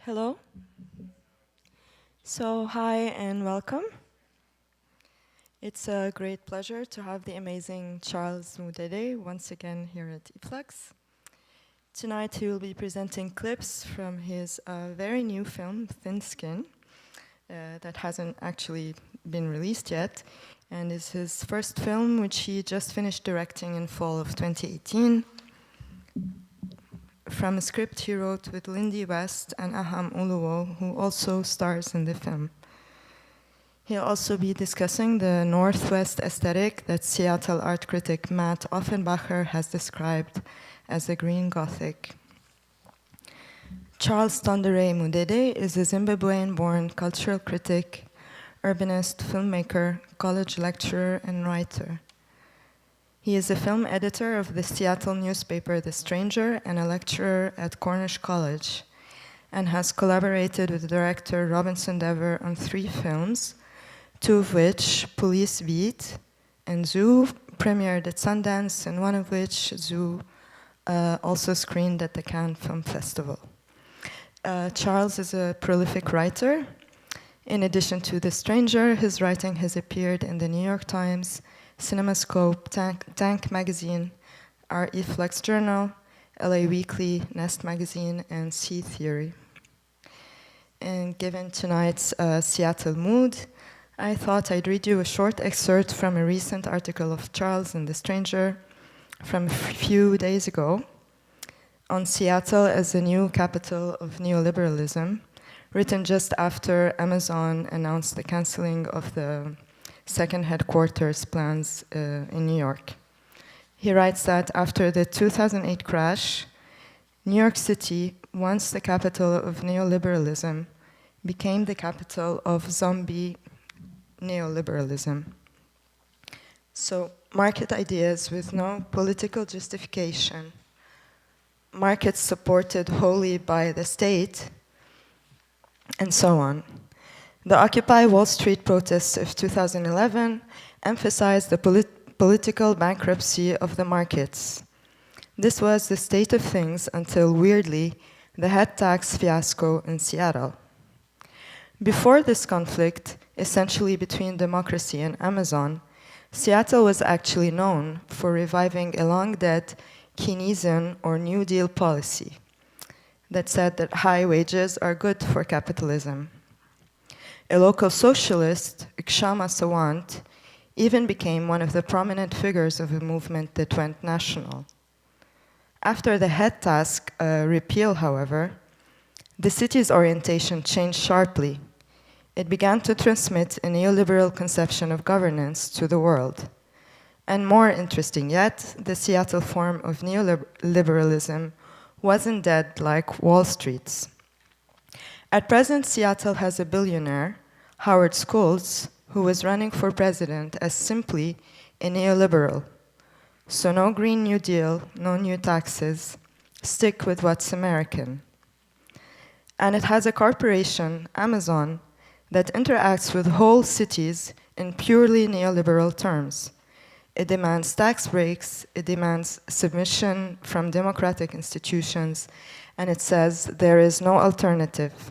Hello. Hi and welcome. It's a great pleasure to have the amazing Charles Mudede once again here at e-flux. Tonight he will be presenting clips from his very new film, Thin Skin, that hasn't actually been released yet, and is his first film which he just finished directing in fall of 2018. From a script he wrote with Lindy West and Aham Uluwo, who also stars in the film. He'll also be discussing the Northwest aesthetic that Seattle art critic Matt Offenbacher has described as the green Gothic. Charles Tondere Mudede is a Zimbabwean-born cultural critic, urbanist, filmmaker, college lecturer, and writer. He is a film editor of the Seattle newspaper The Stranger and a lecturer at Cornish College, and has collaborated with director Robinson Dever on 3 films, 2 of which, Police Beat and Zoo, premiered at Sundance, and one of which, Zoo, also screened at the Cannes Film Festival. Charles is a prolific writer. In addition to The Stranger, his writing has appeared in the New York Times, CinemaScope, Tank Magazine, our e-flux journal, LA Weekly, Nest Magazine, and Sea Theory. And given tonight's Seattle mood, I thought I'd read you a short excerpt from a recent article of Charles in The Stranger from a few days ago on Seattle as the new capital of neoliberalism, written just after Amazon announced the canceling of the second headquarters plans in New York. He writes that after the 2008 crash, New York City, once the capital of neoliberalism, became the capital of zombie neoliberalism. So, market ideas with no political justification, markets supported wholly by the state, and so on. The Occupy Wall Street protests of 2011 emphasized the political bankruptcy of the markets. This was the state of things until, weirdly, the head tax fiasco in Seattle. Before this conflict, essentially between democracy and Amazon, Seattle was actually known for reviving a long-dead Keynesian or New Deal policy that said that high wages are good for capitalism. A local socialist, Kshama Sawant, even became one of the prominent figures of a movement that went national. After the head task repeal, however, the city's orientation changed sharply. It began to transmit a neoliberal conception of governance to the world. And more interesting yet, the Seattle form of neoliberalism wasn't dead like Wall Street's. At present, Seattle has a billionaire, Howard Schultz, who was running for president as simply a neoliberal. So no Green New Deal, no new taxes, stick with what's American. And it has a corporation, Amazon, that interacts with whole cities in purely neoliberal terms. It demands tax breaks, it demands submission from democratic institutions, and it says there is no alternative.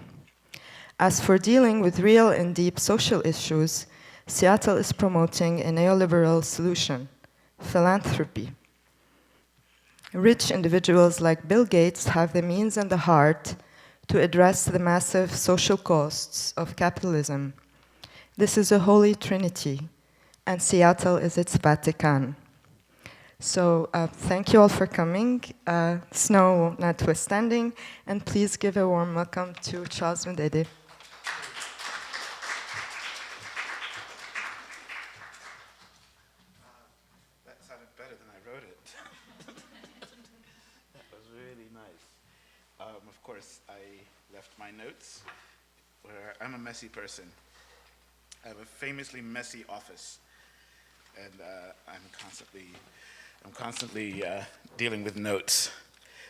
As for dealing with real and deep social issues, Seattle is promoting a neoliberal solution, philanthropy. Rich individuals like Bill Gates have the means and the heart to address the massive social costs of capitalism. This is a holy trinity, and Seattle is its Vatican. So thank you all for coming, snow notwithstanding, and please give a warm welcome to Charles Mudede. That sounded better than I wrote it. That was really nice. Of course, I left my notes where I'm a messy person. I have a famously messy office, and I'm constantly dealing with notes.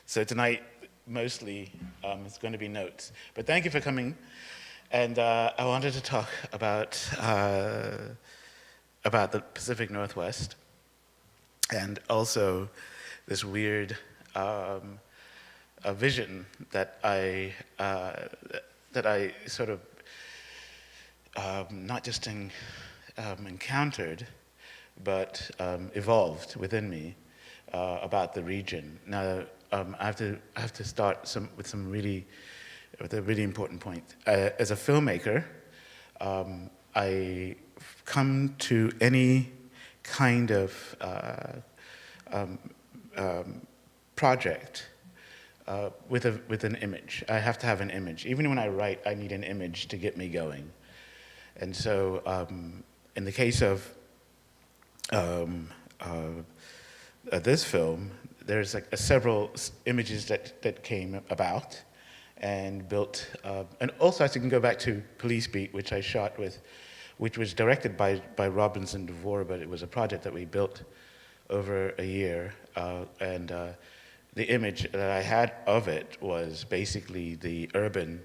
So tonight, mostly, it's going to be notes. But thank you for coming. And I wanted to talk about the Pacific Northwest, and also this weird a vision that I sort of not just encountered, but evolved within me about the region. Now, I have to start with a really important point. As a filmmaker, I come to any kind of project with an image. I have to have an image. Even when I write, I need an image to get me going. And so, in the case of this film, there's like several images that came about and built, and also I can go back to Police Beat, which I shot with, which was directed by Robinson DeVore, but it was a project that we built over a year, and the image that I had of it was basically the urban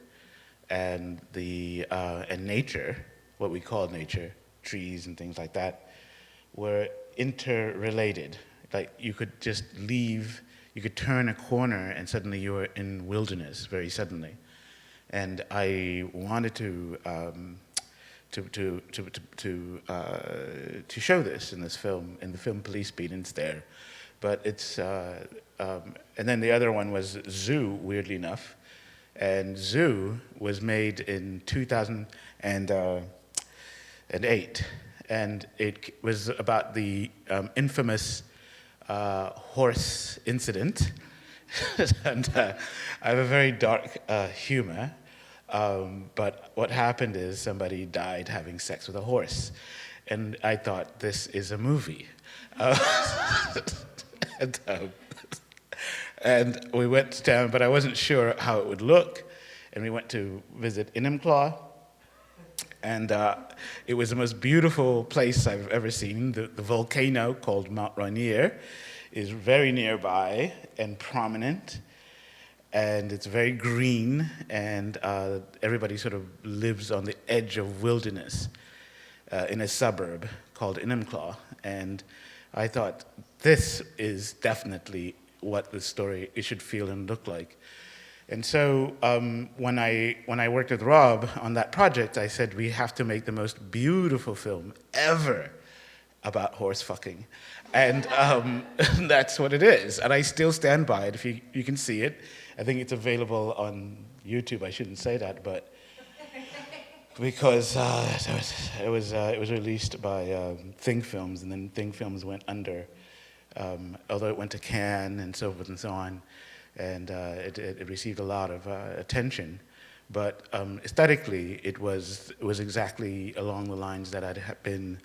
and and nature, what we call nature, trees and things like that, were interrelated. Like you could just leave, you could turn a corner and suddenly you were in wilderness very suddenly. And I wanted to show this in this film, in the film Police Beat, and it's there. But it's, and then the other one was Zoo, weirdly enough. And Zoo was made in 2008. And it was about the infamous horse incident. And I have a very dark humor. But what happened is somebody died having sex with a horse. And I thought, this is a movie. And we went down, but I wasn't sure how it would look. And we went to visit Enumclaw. And it was the most beautiful place I've ever seen. The volcano called Mount Rainier is very nearby and prominent. And it's very green, and everybody sort of lives on the edge of wilderness in a suburb called Enumclaw. And I thought, this is definitely what the story it should feel and look like. And so when I worked with Rob on that project, I said, we have to make the most beautiful film ever about horse fucking. And that's what it is. And I still stand by it. If you can see it. I think it's available on YouTube. I shouldn't say that, but because it was released by Think Films, and then Think Films went under, although it went to Cannes and so forth and so on, and it received a lot of attention. But aesthetically, it was exactly along the lines that I'd been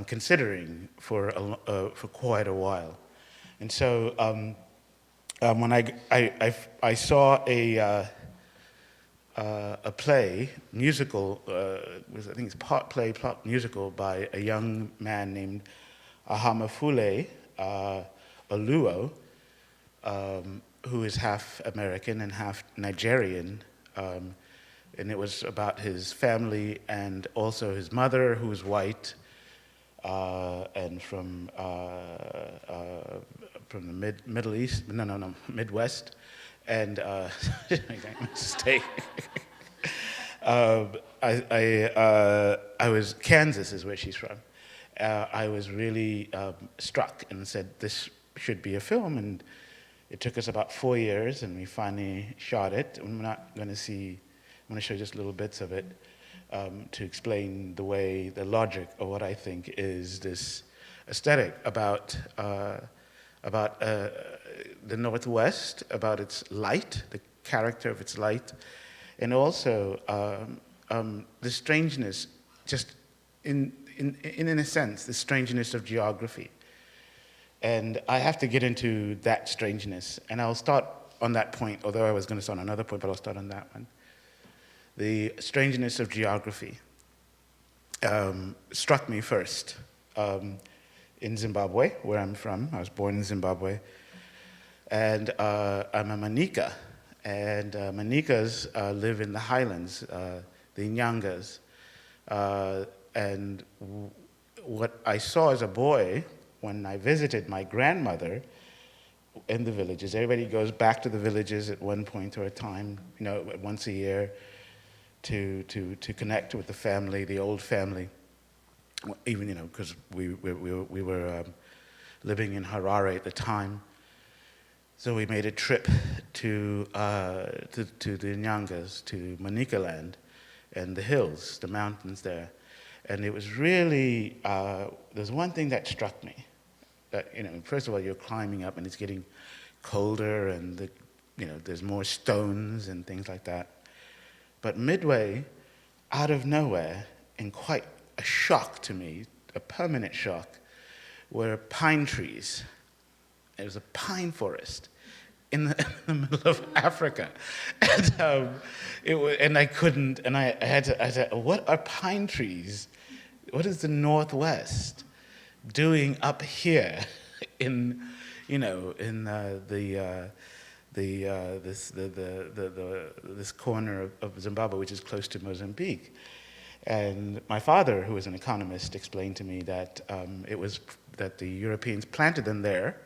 considering for quite a while, and so. When I saw a play, musical, I think it's part play, part musical, by a young man named Ahamafule Oluo, who is half American and half Nigerian, and it was about his family and also his mother, who was white, and from the Middle East, no, Midwest, and mistake. I was, Kansas is where she's from. I was really struck and said, this should be a film, and it took us about 4 years, and we finally shot it. I'm not going to I'm going to show just little bits of it to explain the logic of what I think is this aesthetic about the Northwest, about its light, the character of its light, and also the strangeness, just in a sense, the strangeness of geography. And I have to get into that strangeness, and I'll start on that point, although I was going to start on another point, but I'll start on that one. The strangeness of geography struck me first. In Zimbabwe, where I'm from. I was born in Zimbabwe. And I'm a Manika. And Manikas live in the highlands, the Nyangas. And what I saw as a boy when I visited my grandmother in the villages. Everybody goes back to the villages at one point or a time, once a year, to connect with the family, the old family. Even because we were living in Harare at the time, so we made a trip to the Nyangas, to Manicaland, and the hills, the mountains there, and it was really there's one thing that struck me. That, first of all, you're climbing up and it's getting colder, and there's more stones and things like that. But midway, out of nowhere, and quite a shock to me, a permanent shock, were pine trees. It was a pine forest in the middle of Africa, and I couldn't, and I said, what are pine trees? What is the Northwest doing up here in this corner of Zimbabwe, which is close to Mozambique? And my father, who was an economist, explained to me that it was that the Europeans planted them there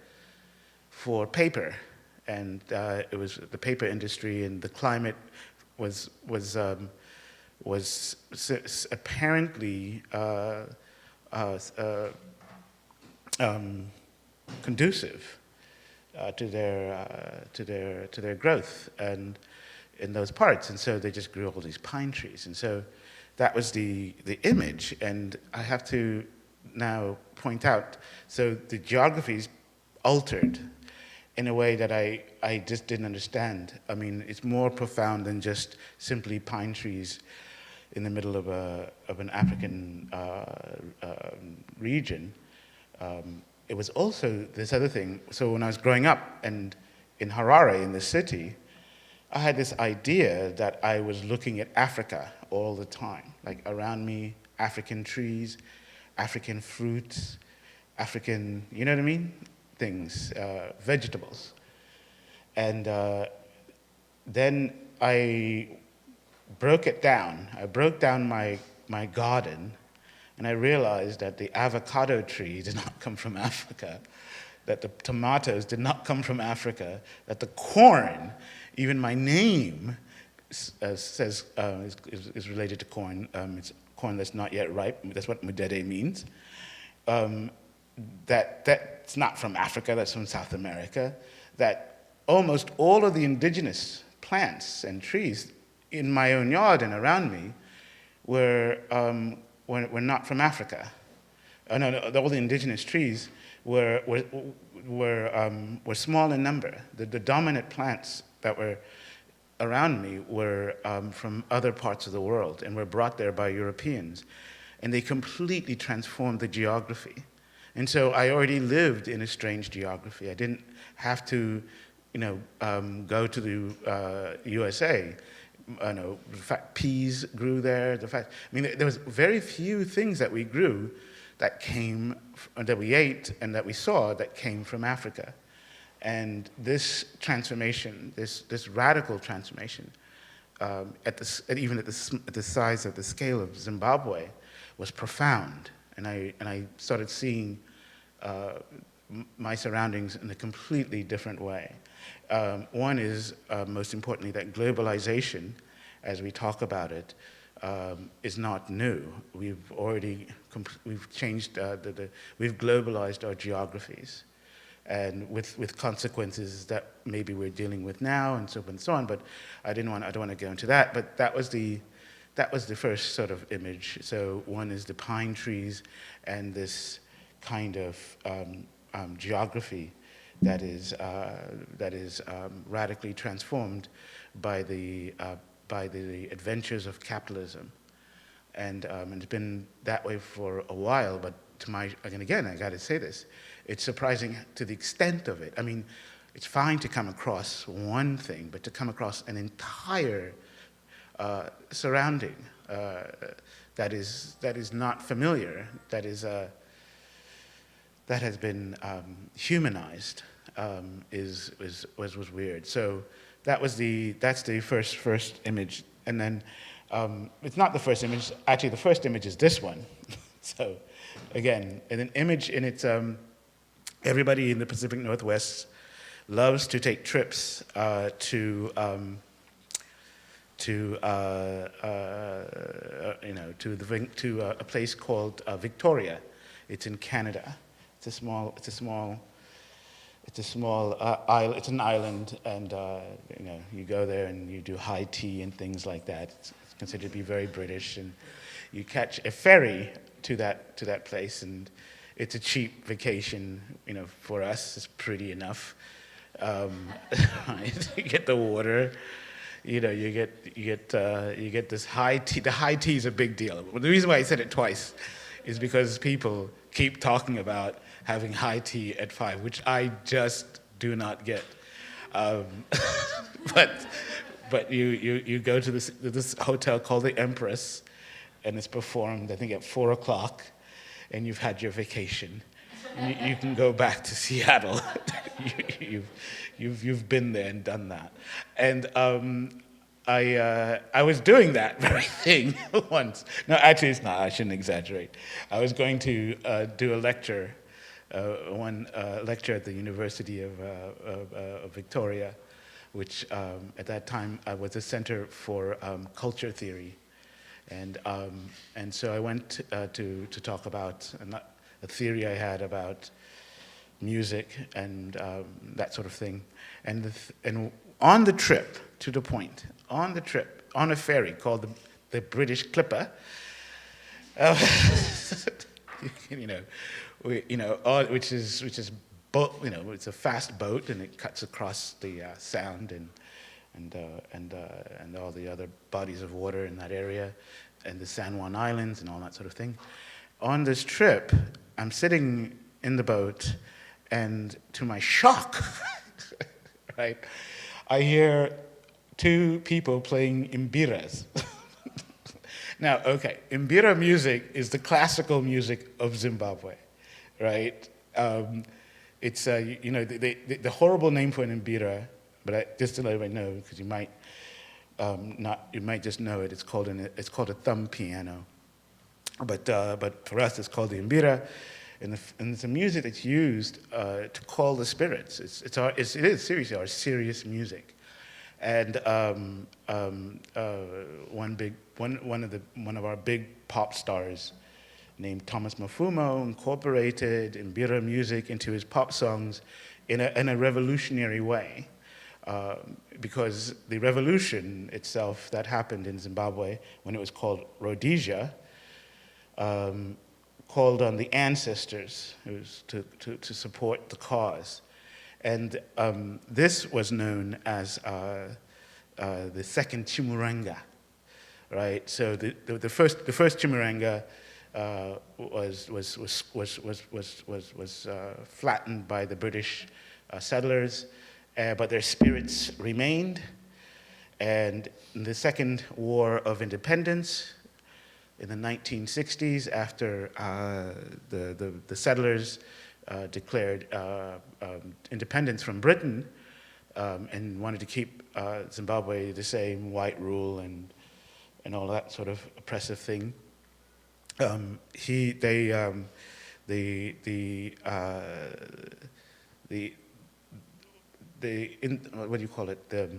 for paper, and it was the paper industry, and the climate was apparently conducive to their growth and in those parts, and so they just grew all these pine trees, and so that was the image. And I have to now point out, so the geography's altered in a way that I just didn't understand. I mean, it's more profound than just simply pine trees in the middle of an African region. It was also this other thing. So when I was growing up and in Harare, in the city, I had this idea that I was looking at Africa all the time. Like around me, African trees, African fruits, African, you know what I mean? Things, vegetables. And then I broke it down. I broke down my garden, and I realized that the avocado tree did not come from Africa, that the tomatoes did not come from Africa, that the corn, even my name says is related to corn. It's corn that's not yet ripe. That's what Mudede means. That's not from Africa, that's from South America. That almost all of the indigenous plants and trees in my own yard and around me were not from Africa. No, all the indigenous trees were small in number. The dominant plants that were around me were from other parts of the world and were brought there by Europeans. And they completely transformed the geography. And so I already lived in a strange geography. I didn't have to, go to the USA. The fact peas grew there. There was very few things that we grew that we ate and that we saw that came from Africa. And this transformation, this radical transformation, even at the size of the scale of Zimbabwe, was profound. And I started seeing my surroundings in a completely different way. One is, most importantly, that globalization, as we talk about it, is not new. We've changed, we've globalized our geographies, and with consequences that maybe we're dealing with now, and so on and so on. But I don't want to go into that. But that was the first sort of image. So one is the pine trees and this kind of geography that is radically transformed by the adventures of capitalism, and it's been that way for a while. But again, I got to say this: it's surprising to the extent of it. I mean, it's fine to come across one thing, but to come across an entire surrounding that is not familiar, that has been humanized, was weird. So that's the first image, and then it's not the first image. Actually, the first image is this one. So again, an image in its everybody in the Pacific Northwest loves to take trips to a place called Victoria. It's in Canada. It's a small island. It's an island, and you go there and you do high tea and things like that. It's considered to be very British, and you catch a ferry to that place, and it's a cheap vacation. For us, it's pretty enough. Right? You get the water. You get this high tea. The high tea is a big deal. The reason why I said it twice is because people keep talking about having high tea at 5, which I just do not get. But you go to this hotel called the Empress, and it's performed, I think, at 4 o'clock, and you've had your vacation. You can go back to Seattle. You've been there and done that. And I was doing that very thing once. No, actually it's not. I shouldn't exaggerate. I was going to do a lecture, one lecture at the University of Victoria, which at that time was a center for culture theory. And so I went to talk about a theory I had about music and that sort of thing. And on the trip to the point, on a ferry called the British Clipper, which is boat, it's a fast boat, and it cuts across the Sound and all the other bodies of water in that area, and the San Juan Islands and all that sort of thing. On this trip, I'm sitting in the boat, and to my shock, right, I hear 2 people playing imbiras. Now, okay, imbira music is the classical music of Zimbabwe, right? It's the horrible name for an imbira, but just to let everybody know, because you might just know it. It's called a thumb piano, but for us it's called the imbira, and it's a music that's used to call the spirits. It is seriously our serious music. And one of our big pop stars, named Thomas Mafumo, incorporated imbira music into his pop songs in a revolutionary way, because the revolution itself that happened in Zimbabwe when it was called Rhodesia called on the ancestors to support the cause. And this was known as the second Chimurenga, right? So the first Chimurenga was flattened by the British settlers, but their spirits remained. And in the Second War of Independence, in the 1960s, after the settlers declared independence from Britain and wanted to keep Zimbabwe the same white rule and all that sort of oppressive thing, what do you call it? The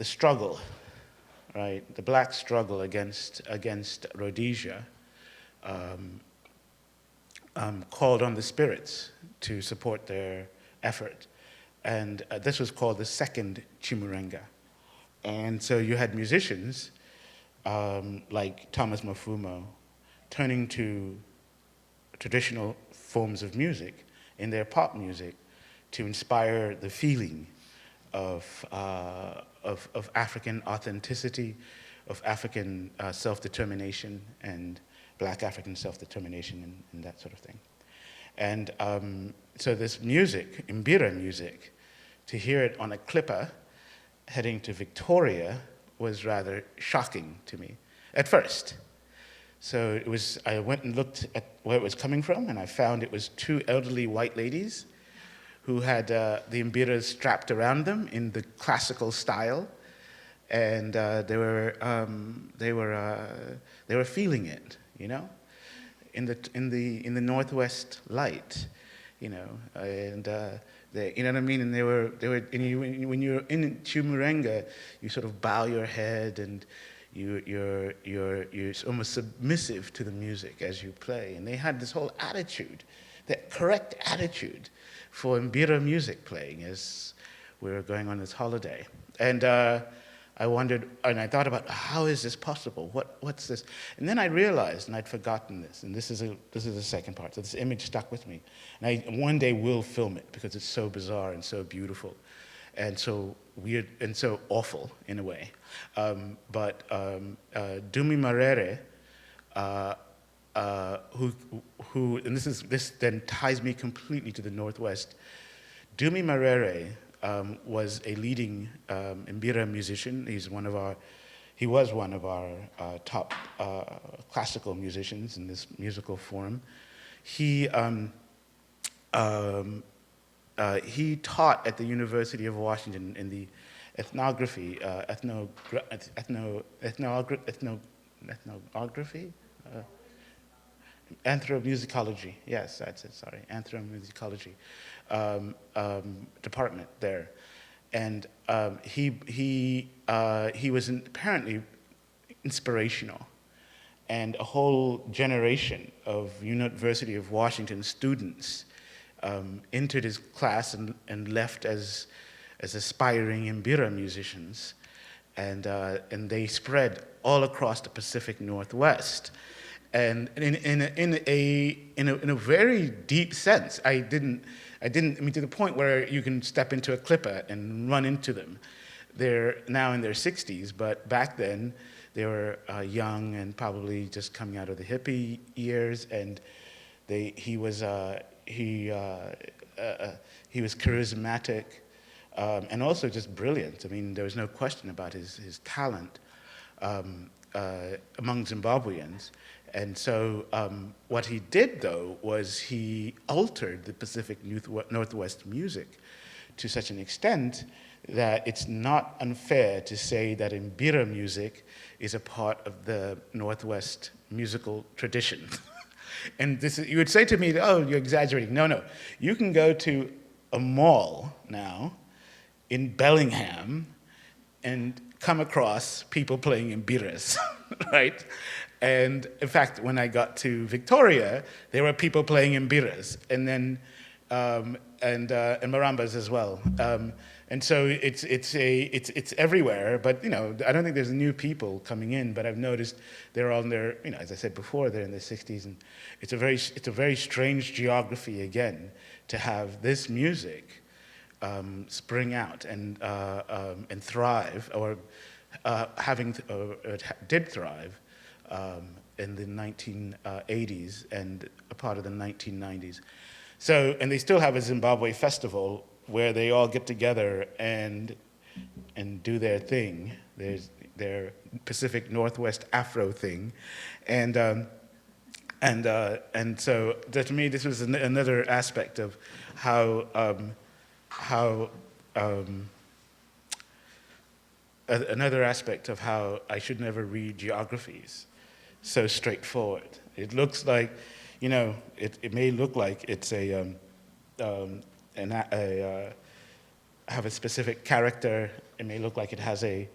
struggle, right? The black struggle against Rhodesia called on the spirits to support their effort. And this was called the second Chimurenga. And so you had musicians like Thomas Mafumo turning to traditional forms of music in their pop music to inspire the feeling of African authenticity, of African self-determination, and Black African self-determination and that sort of thing. And so this music, imbira music, to hear it on a clipper heading to Victoria was rather shocking to me at first. So I went and looked at where it was coming from, and I found it was 2 elderly white ladies who had the imbiras strapped around them in the classical style, and they were feeling it, in the northwest light, and You know what I mean? And when you're into merengue, you sort of bow your head and you're almost submissive to the music as you play. And they had this whole attitude, that correct attitude for mbira music playing as we were going on this holiday. And I wondered, and I thought about, how is this possible? What's this? And then I realized, and I'd forgotten this, and this is the second part. So this image stuck with me. And I one day will film it because it's so bizarre and so beautiful and so weird and so awful in a way. But Dumi Marere, who, and this then ties me completely to the Northwest. Dumi Marere was a leading mbira musician. He was one of our top classical musicians in this musical form. He taught at the University of Washington in the ethnography, anthromusicology, yes, that's it, sorry, anthromusicology department there. And he was apparently inspirational. And a whole generation of University of Washington students entered his class and left as aspiring mbira musicians. And they spread all across the Pacific Northwest. And in a very deep sense, I mean, to the point where you can step into a clipper and run into them. They're now in their 60s, but back then they were young and probably just coming out of the hippie years. And he was charismatic and also just brilliant. I mean, there was no question about his talent among Zimbabweans. And so what he did, though, was he altered the Pacific Northwest music to such an extent that it's not unfair to say that mbira music is a part of the Northwest musical tradition. And you would say to me, oh, you're exaggerating. No. You can go to a mall now in Bellingham and come across people playing mbiras, right? And in fact, when I got to Victoria, there were people playing mbiras, and then and marambas as well. And so it's everywhere. But I don't think there's new people coming in. But I've noticed they're all in their, as I said before, they're in their 60s, and it's a very strange geography again to have this music spring out and thrive, or did thrive. In the 1980s and a part of the 1990s. So, and they still have a Zimbabwe festival where they all get together and do their thing. There's their Pacific Northwest Afro thing. And so to me, this was another aspect of how another aspect of how I should never read geographies so straightforward. It looks like, it may look like it's have a specific character. It may look like it has a,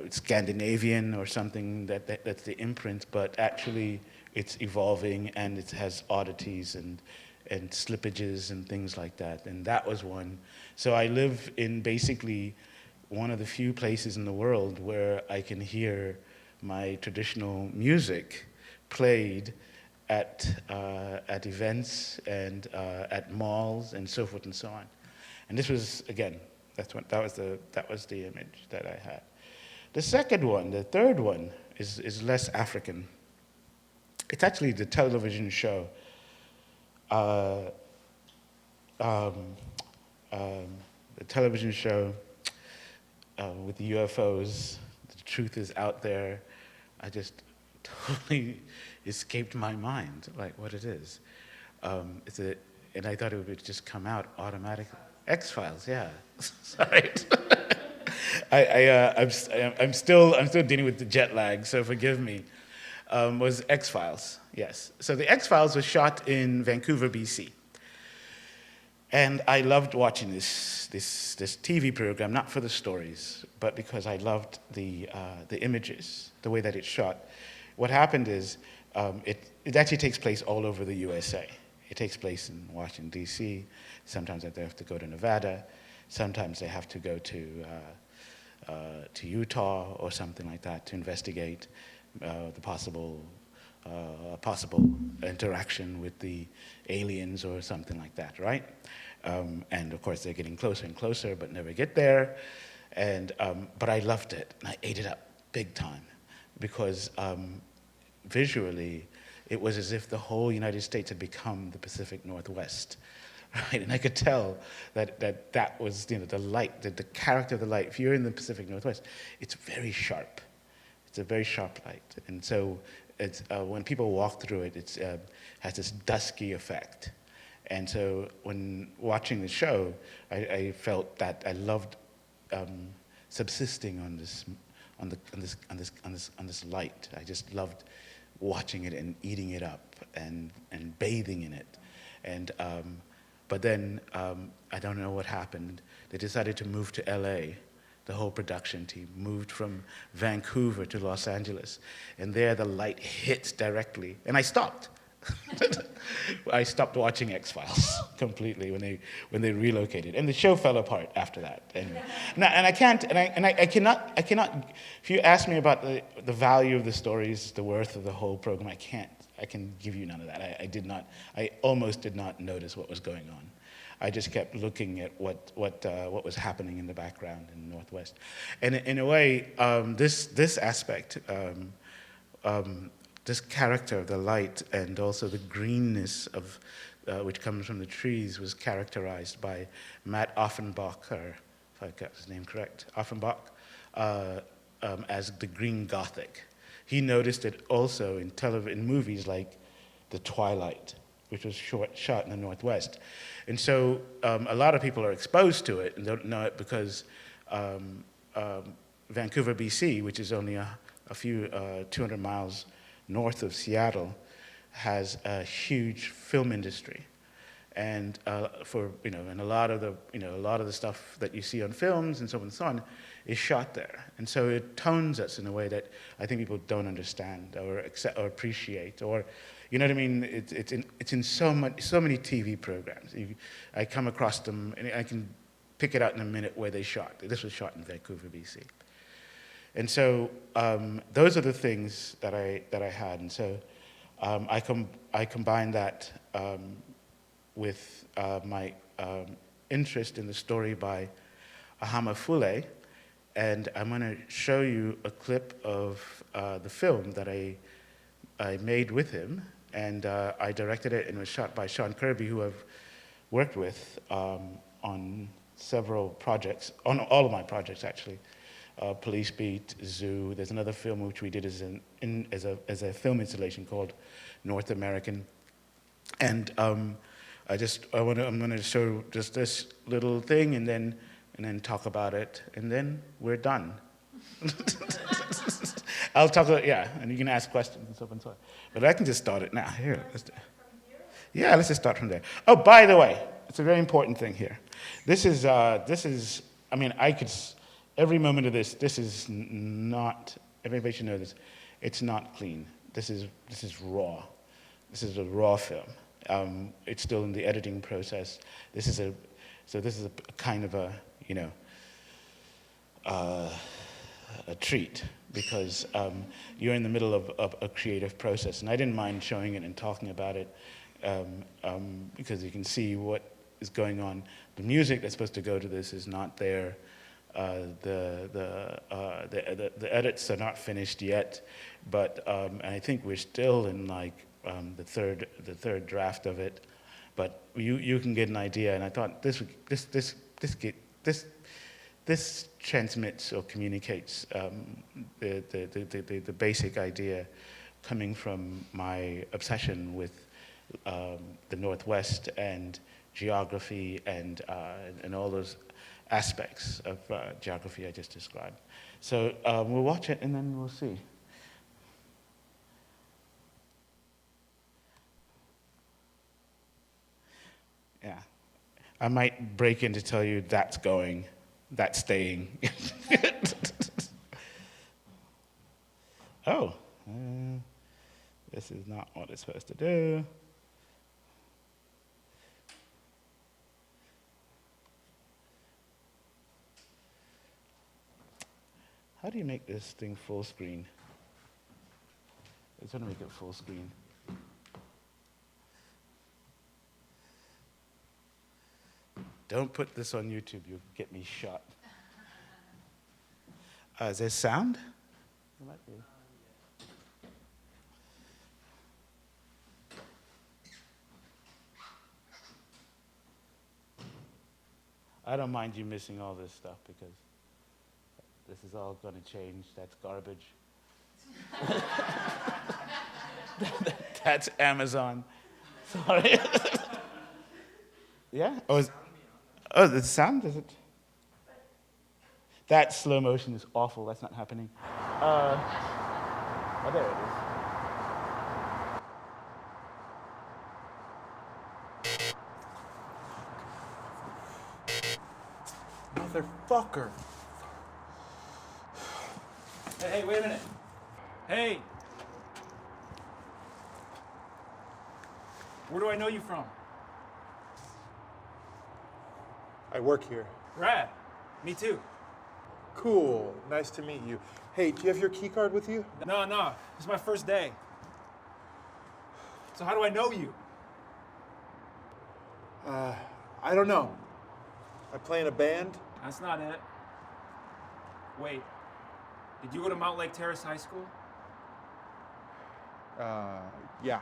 Scandinavian or something that's the imprint, but actually it's evolving and it has oddities and slippages and things like that. And that was one. So I live in basically one of the few places in the world where I can hear my traditional music played at events and at malls and so forth and so on. And this was, again, that was the image that I had. The third one is less African. It's actually the television show. The television show with the UFOs, The Truth Is Out There. I just totally escaped my mind, like what it is. And I thought it would just come out automatically. X-Files, yeah. Sorry. I'm still dealing with the jet lag, so forgive me. Was X-Files, yes. So the X-Files was shot in Vancouver, BC. And I loved watching this TV program, not for the stories, but because I loved the images, the way that it's shot. What happened is it actually takes place all over the USA. It takes place in Washington, D.C. Sometimes they have to go to Nevada. Sometimes they have to go to Utah or something like that to investigate the possible interaction with the aliens or something like that, right? And of course, they're getting closer and closer, but never get there. And but I loved it, and I ate it up big time, because visually, it was as if the whole United States had become the Pacific Northwest, right? And I could tell that was, you know, the light, the character of the light. If you're in the Pacific Northwest, it's very sharp. It's a very sharp light, and so it's when people walk through it, it has this dusky effect. And so when watching the show, I felt that I loved subsisting on this light. I just loved watching it and eating it up and bathing in it. And but then I don't know what happened. They decided to move to LA. The whole production team moved from Vancouver to Los Angeles, and there the light hit directly, and I stopped. I stopped watching X-Files completely when they relocated, and the show fell apart after that. And I cannot. If you ask me about the value of the stories, the worth of the whole program, I can't. I can give you none of that. I almost did not notice what was going on. I just kept looking at what was happening in the background in the Northwest, and in a way, this aspect. This character of the light and also the greenness of which comes from the trees was characterized by Matt Offenbach, or if I got his name correct, Offenbach, as the green Gothic. He noticed it also in movies like The Twilight, which was shot in the Northwest. And so a lot of people are exposed to it and don't know it because Vancouver, BC, which is only a few 200 miles north of Seattle, has a huge film industry, and and a lot of the stuff that you see on films and so on and so on is shot there, and so it tones us in a way that I think people don't understand or accept or appreciate, or you know what I mean. It's in so many TV programs. I come across them and I can pick it out in a minute where they shot. This was shot in Vancouver, BC. And so those are the things that I had, and so I combined that with my interest in the story by Ahama Fule, and I'm going to show you a clip of the film that I made with him, and I directed it, and it was shot by Sean Kirby, who I've worked with on several projects, on all of my projects actually. Police Beat, Zoo. There's another film which we did as a film installation called North American, and I'm going to show just this little thing and then talk about it, and then we're done. I'll talk about, and you can ask questions and so on and so on. But I can just start it now. Here, let's just start from there. Oh, by the way, it's a very important thing here. This is. I mean, every moment of this is not, everybody should know this, it's not clean. This is raw. This is a raw film. It's still in the editing process. This is a kind of a treat, because you're in the middle of a creative process. And I didn't mind showing it and talking about it because you can see what is going on. The music that's supposed to go to this is not there. The edits are not finished yet, but and I think we're still in like the third draft of it. But you can get an idea, and I thought this transmits or communicates the basic idea coming from my obsession with the Northwest and geography and all those aspects of geography I just described. So we'll watch it and then we'll see. Yeah. I might break in to tell you that's going, that's staying. Oh, this is not what it's supposed to do. How do you make this thing full screen? I just want to make it full screen. Don't put this on YouTube, you'll get me shot. Is there sound? There might be. I don't mind you missing all this stuff because this is all going to change. That's garbage. That's Amazon. Sorry. Yeah? Oh, the sound, is it? That slow motion is awful. That's not happening. Oh, there it is. Motherfucker. Hey, wait a minute. Hey. Where do I know you from? I work here. Rad. Me too. Cool. Nice to meet you. Hey, do you have your key card with you? No. It's my first day. So how do I know you? I don't know. I play in a band. That's not it. Wait. Did you go to Mount Lake Terrace High School? Yeah.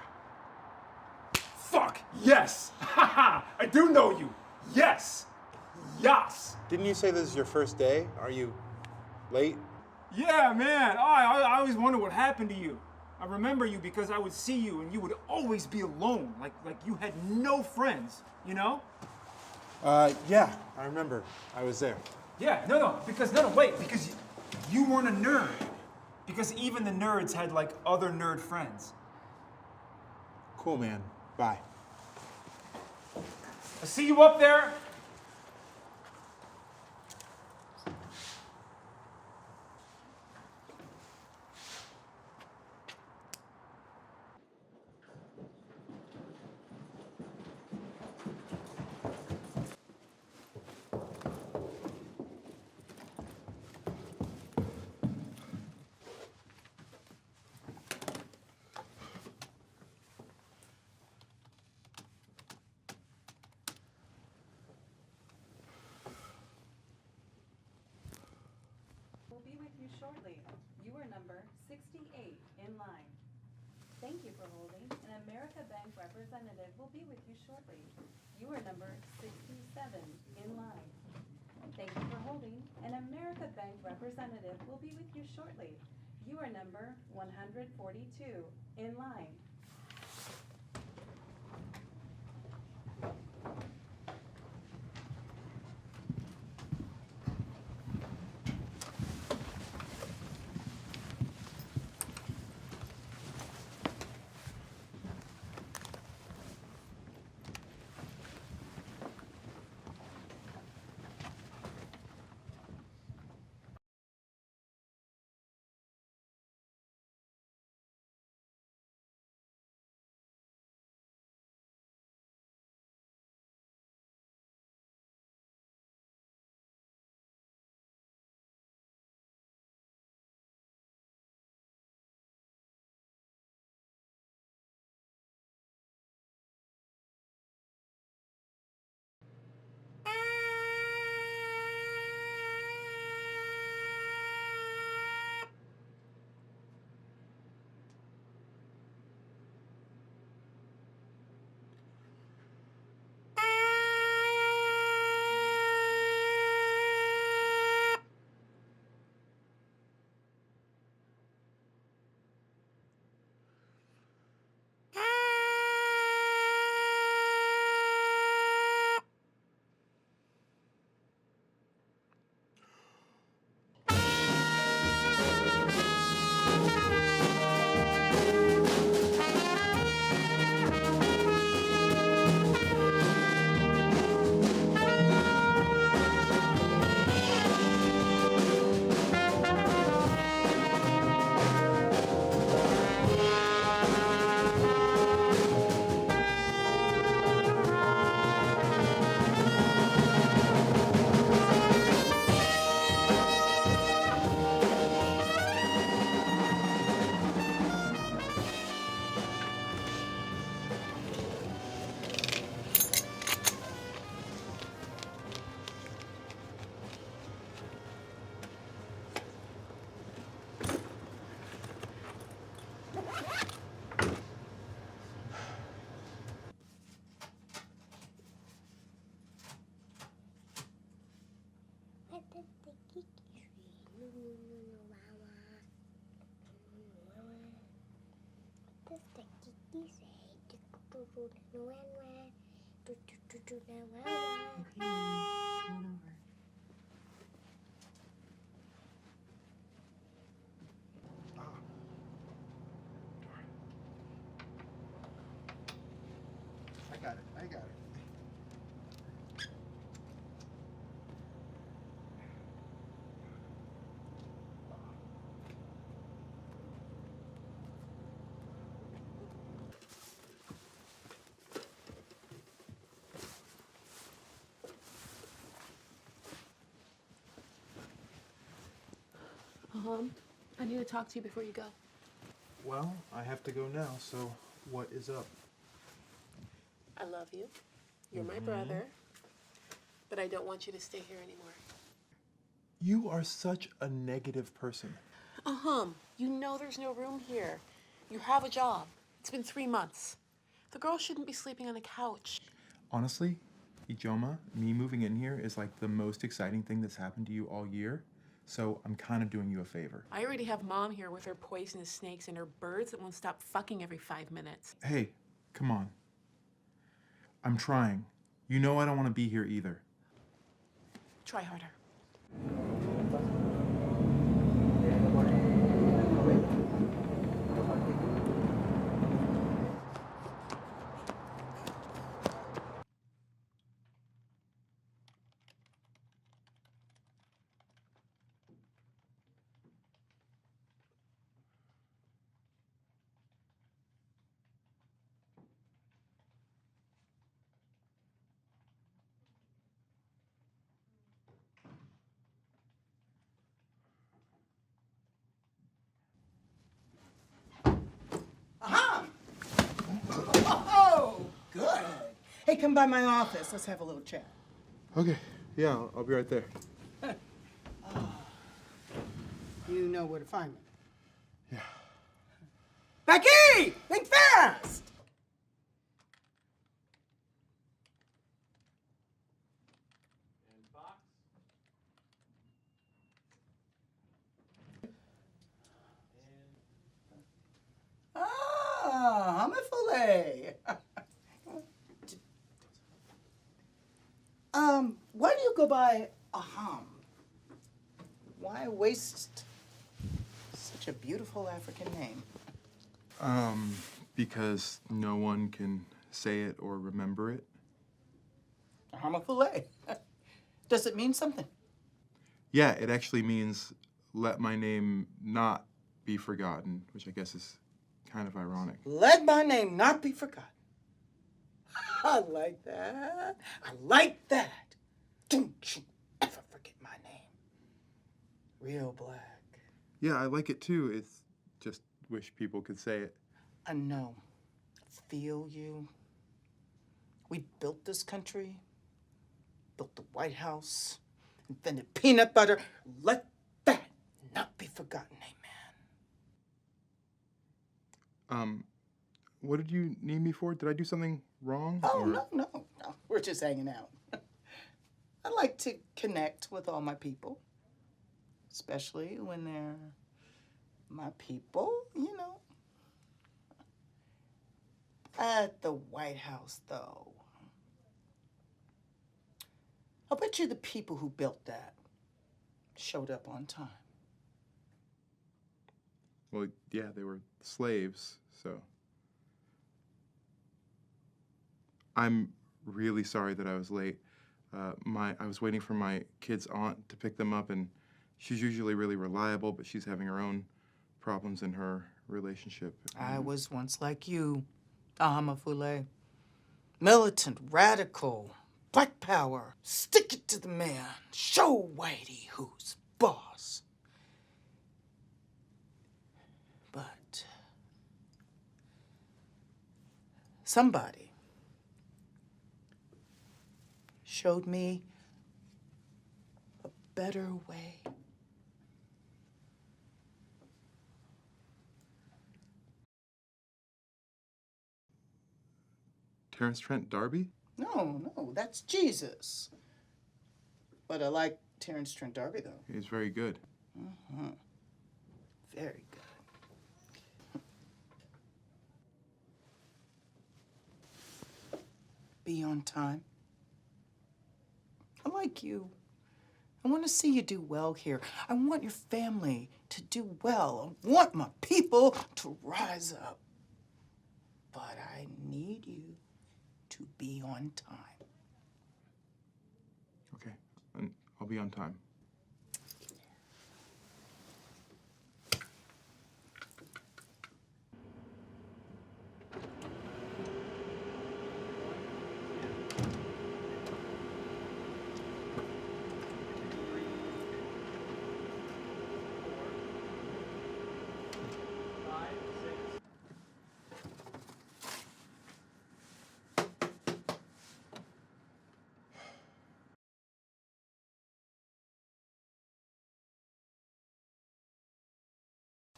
Fuck! Yes! Haha! I do know you! Yes! Yes! Didn't you say this is your first day? Are you late? Yeah, man. I always wonder what happened to you. I remember you because I would see you and you would always be alone, like you had no friends, you know? Yeah, I remember. I was there. Yeah, wait, because you weren't a nerd. Because even the nerds had like other nerd friends. Cool, man. Bye. I see you up there. Will be with you shortly. You are number 68 in line. Thank you for holding. An America Bank representative will be with you shortly. You are number 67 in line. Thank you for holding. An America Bank representative will be with you shortly. You are number 142 in line. I got it. I got it. I need to talk to you before you go. Well, I have to go now, so what is up? I love you. You're my brother. But I don't want you to stay here anymore. You are such a negative person. You know there's no room here. You have a job. It's been 3 months. The girl shouldn't be sleeping on a couch. Honestly, Ijoma, me moving in here is like the most exciting thing that's happened to you all year. So I'm kind of doing you a favor. I already have Mom here with her poisonous snakes and her birds that won't stop fucking every 5 minutes. Hey, come on. I'm trying. You know I don't want to be here either. Try harder. Oh, good. Hey, come by my office. Let's have a little chat. Okay, yeah, I'll be right there. You know where to find me. Yeah. Becky! Think fast! Ah, homophilet. Why do you go by Aham? Why waste such a beautiful African name? Because no one can say it or remember it. Homophilet. Does it mean something? Yeah, it actually means let my name not be forgotten, which I guess is kind of ironic. Let my name not be forgotten. I like that. I like that. Don't you ever forget my name. Real black. Yeah, I like it too. It's just wish people could say it. I know. Feel you. We built this country, built the White House, invented peanut butter. Let that not be forgotten, amen. What did you need me for? Did I do something wrong? Oh, or- no. We're just hanging out. I like to connect with all my people, especially when they're my people, you know. At the White House, though, I'll bet you the people who built that showed up on time. Well, yeah, they were slaves, so. I'm really sorry that I was late. I was waiting for my kid's aunt to pick them up, and she's usually really reliable, but she's having her own problems in her relationship. I was once like you, Ahamafule. Militant, radical, black power. Stick it to the man. Show Whitey who's boss. But somebody showed me a better way. Terrence Trent D'Arby? No, that's Jesus. But I like Terrence Trent D'Arby, though. He's very good. Very good. be on time. I like you. I want to see you do well here. I want your family to do well. I want my people to rise up. But I need you to be on time. Okay, and I'll be on time.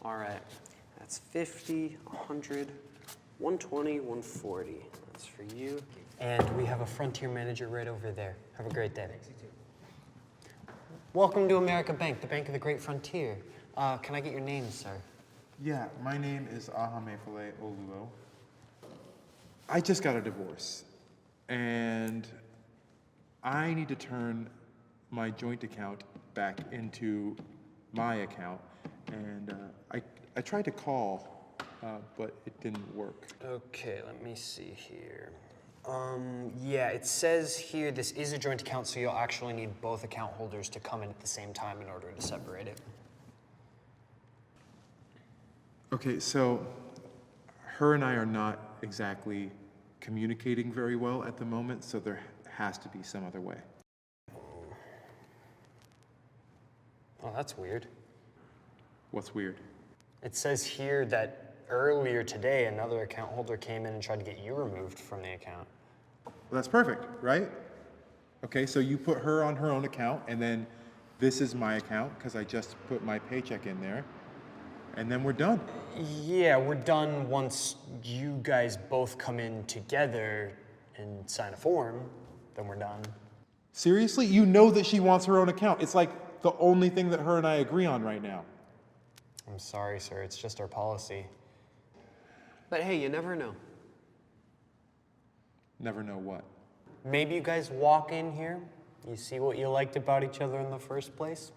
All right, that's 50, 100, 120, 140. That's for you. And we have a Frontier manager right over there. Have a great day. Thanks, you too. Welcome to America Bank, the Bank of the Great Frontier. Can I get your name, sir? Yeah, my name is Ahamefule Oluo. I just got a divorce, and I need to turn my joint account back into my account. And I tried to call, but it didn't work. Okay, let me see here. Yeah, it says here this is a joint account, so you'll actually need both account holders to come in at the same time in order to separate it. Okay, so her and I are not exactly communicating very well at the moment, so there has to be some other way. Oh, that's weird. What's weird? It says here that earlier today, another account holder came in and tried to get you removed from the account. Well, that's perfect, right? Okay, so you put her on her own account, and then this is my account, because I just put my paycheck in there, and then we're done. Yeah, we're done once you guys both come in together and sign a form, then we're done. Seriously? You know that she wants her own account. It's like the only thing that her and I agree on right now. I'm sorry, sir, it's just our policy. But hey, you never know. Never know what. Maybe you guys walk in here, you see what you liked about each other in the first place.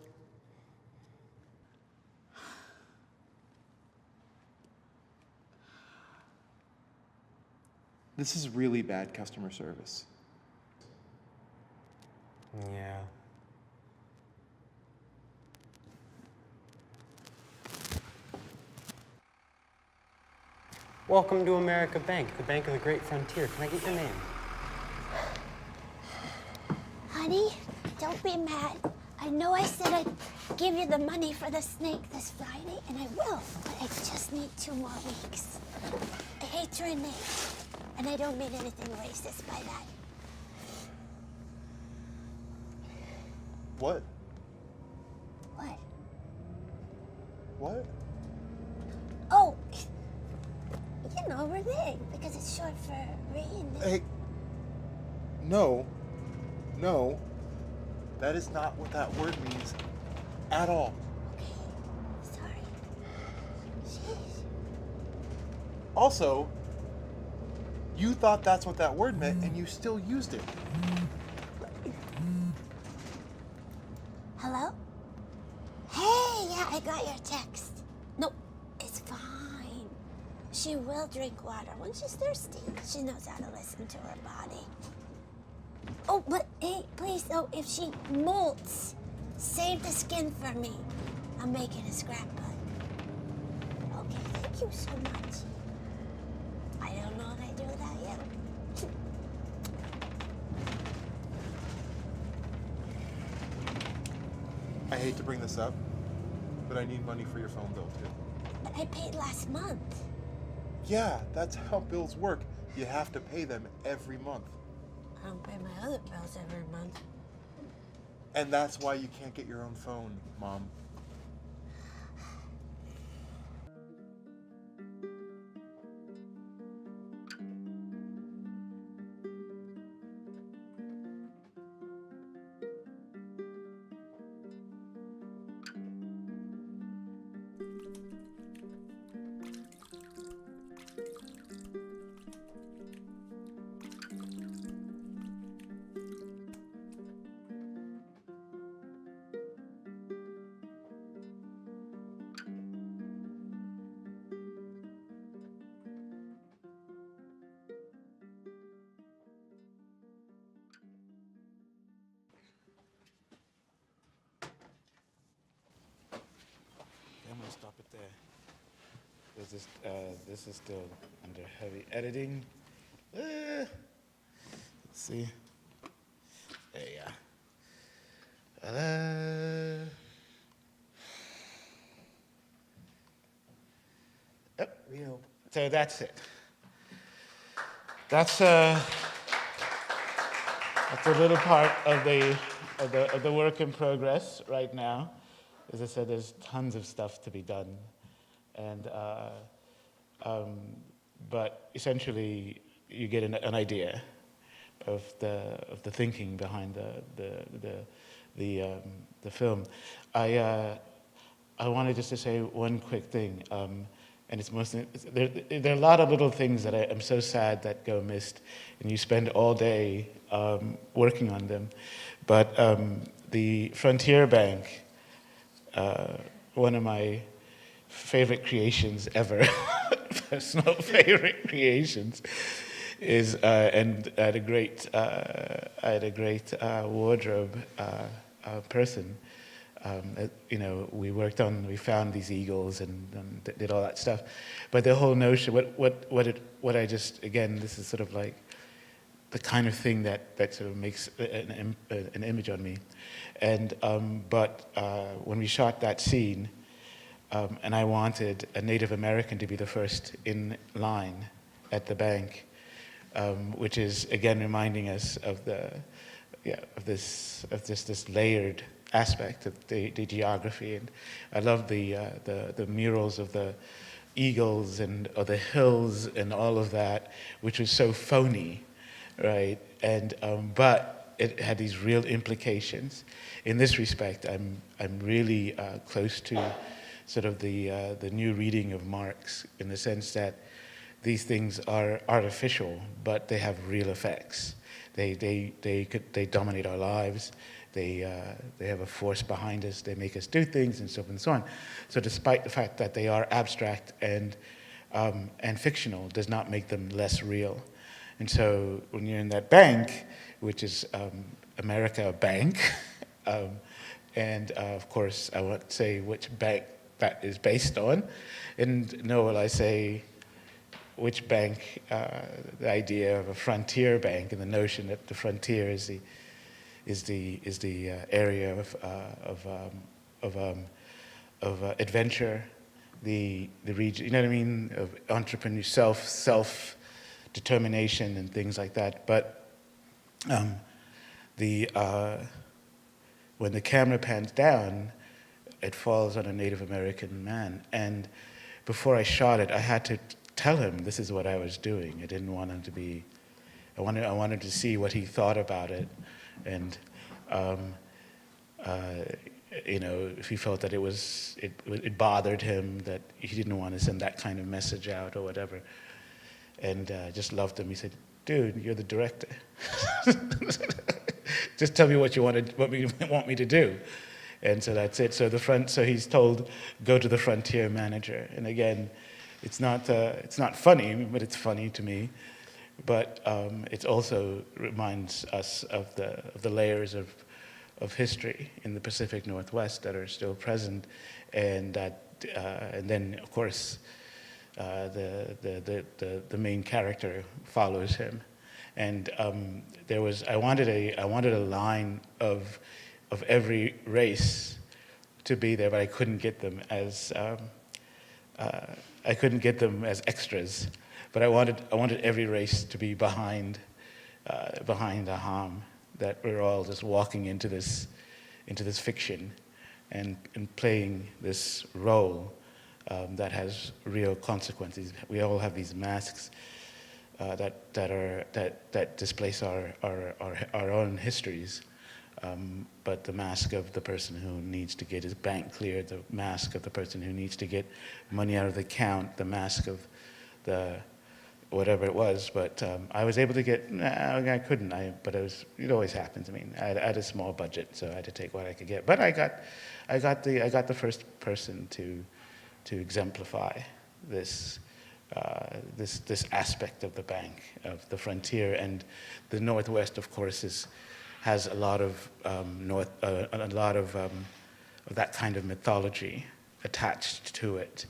This is really bad customer service. Yeah. Welcome to America Bank, the Bank of the Great Frontier. Can I get your name? Honey, don't be mad. I know I said I'd give you the money for the snake this Friday, and I will, but I just need 2 more weeks. I hate your name, and I don't mean anything racist by that. What? What? What? Oh, you know, Renee, because it's short for Rain. Hey. No. No. That is not what that word means at all. Okay, sorry. Jeez. Also, you thought that's what that word meant, and you still used it. Hello? Hey, yeah, I got your text. No, it's fine. She will drink water when she's thirsty. She knows how to listen to her body. Oh, but hey, please, oh, if she molts, save the skin for me. I'll make it a scrapbook. Okay, thank you so much. I don't know what I do without you. I hate to bring this up, but I need money for your phone bill, too. But I paid last month. Yeah, that's how bills work. You have to pay them every month. I don't pay my other bills every month. And that's why you can't get your own phone, Mom. this is still under heavy editing. Let's see. There you go. Yep. So that's it. That's a little part of the work in progress right now. As I said, there's tons of stuff to be done, and but essentially you get an idea of the thinking behind the film. I wanted just to say one quick thing, and it's mostly there are a lot of little things that I'm so sad that go missed, and you spend all day working on them. But the Frontier Bank, one of my favorite creations ever, personal favorite creations, is and I had a great wardrobe person. We found these eagles and did all that stuff, but the whole notion, what I just, again, this is sort of like the kind of thing that sort of makes an image on me, and but when we shot that scene, and I wanted a Native American to be the first in line at the bank, which is again reminding us of this layered aspect of the geography. And I love the murals of the eagles or the hills and all of that, which was so phony, right? And but it had these real implications. In this respect, I'm really close to sort of the new reading of Marx, in the sense that these things are artificial, but they have real effects. They dominate our lives. They have a force behind us. They make us do things, and so forth and so on. So, despite the fact that they are abstract and fictional, does not make them less real. And so, when you're in that bank, which is America Bank, and of course, I won't say which bank that is based on, and nor will I say which bank, the idea of a frontier bank and the notion that the frontier is the area of adventure, the region, you know what I mean, of entrepreneur, self determination and things like that. But when the camera pans down, it falls on a Native American man, and before I shot it, I had to tell him this is what I was doing. I didn't want him to be. I wanted to see what he thought about it, and if he felt that it bothered him, that he didn't want to send that kind of message out or whatever, and just loved him. He said, "Dude, you're the director. Just tell me what you want me to do." And so that's it. So he's told, go to the frontier manager. And again, it's not funny, but it's funny to me. But it also reminds us of the layers of history in the Pacific Northwest that are still present, and then of course the main character follows him. And I wanted a line of every race to be there, but I couldn't get them as extras. But I wanted every race to be behind Aham, that we're all just walking into this fiction and playing this role that has real consequences. We all have these masks that displace our own histories. But the mask of the person who needs to get his bank cleared, the mask of the person who needs to get money out of the account, the mask of the whatever it was. But I was able to get. I couldn't. But it always happens. I mean, I had a small budget, so I had to take what I could get. But I got the first person to exemplify this aspect of the bank, of the frontier. And the Northwest, of course, has a lot of that kind of mythology attached to it.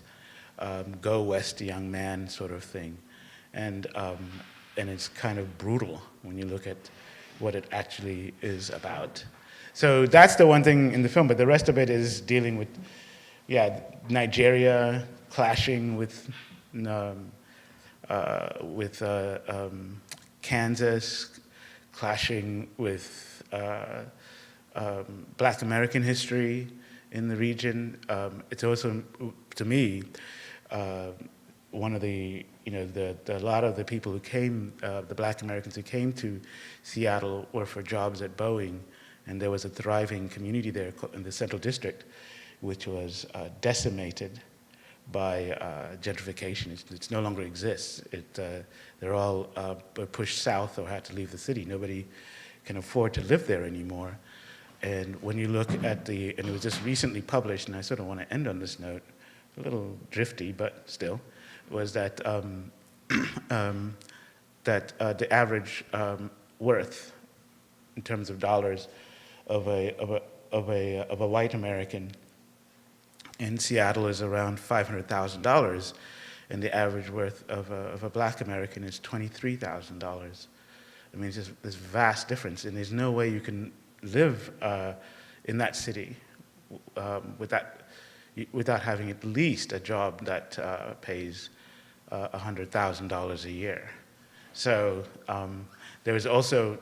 Go west, young man sort of thing. And it's kind of brutal when you look at what it actually is about. So that's the one thing in the film, but the rest of it is dealing with, Nigeria clashing with Kansas, clashing with Black American history in the region. It's also, to me, one of the, a lot of the people who came, the Black Americans who came to Seattle were for jobs at Boeing, and there was a thriving community there in the Central District, which was decimated by gentrification. It no longer exists. They're all pushed south or had to leave the city. Nobody can afford to live there anymore. And when you look at and it was just recently published, and I sort of want to end on this note, a little drifty, but still, was that the average worth in terms of dollars of a white American in Seattle is around $500,000, and the average worth of a Black American is $23,000. I mean, it's just this vast difference, and there's no way you can live in that city without having at least a job that pays $100,000 a year. So there was also,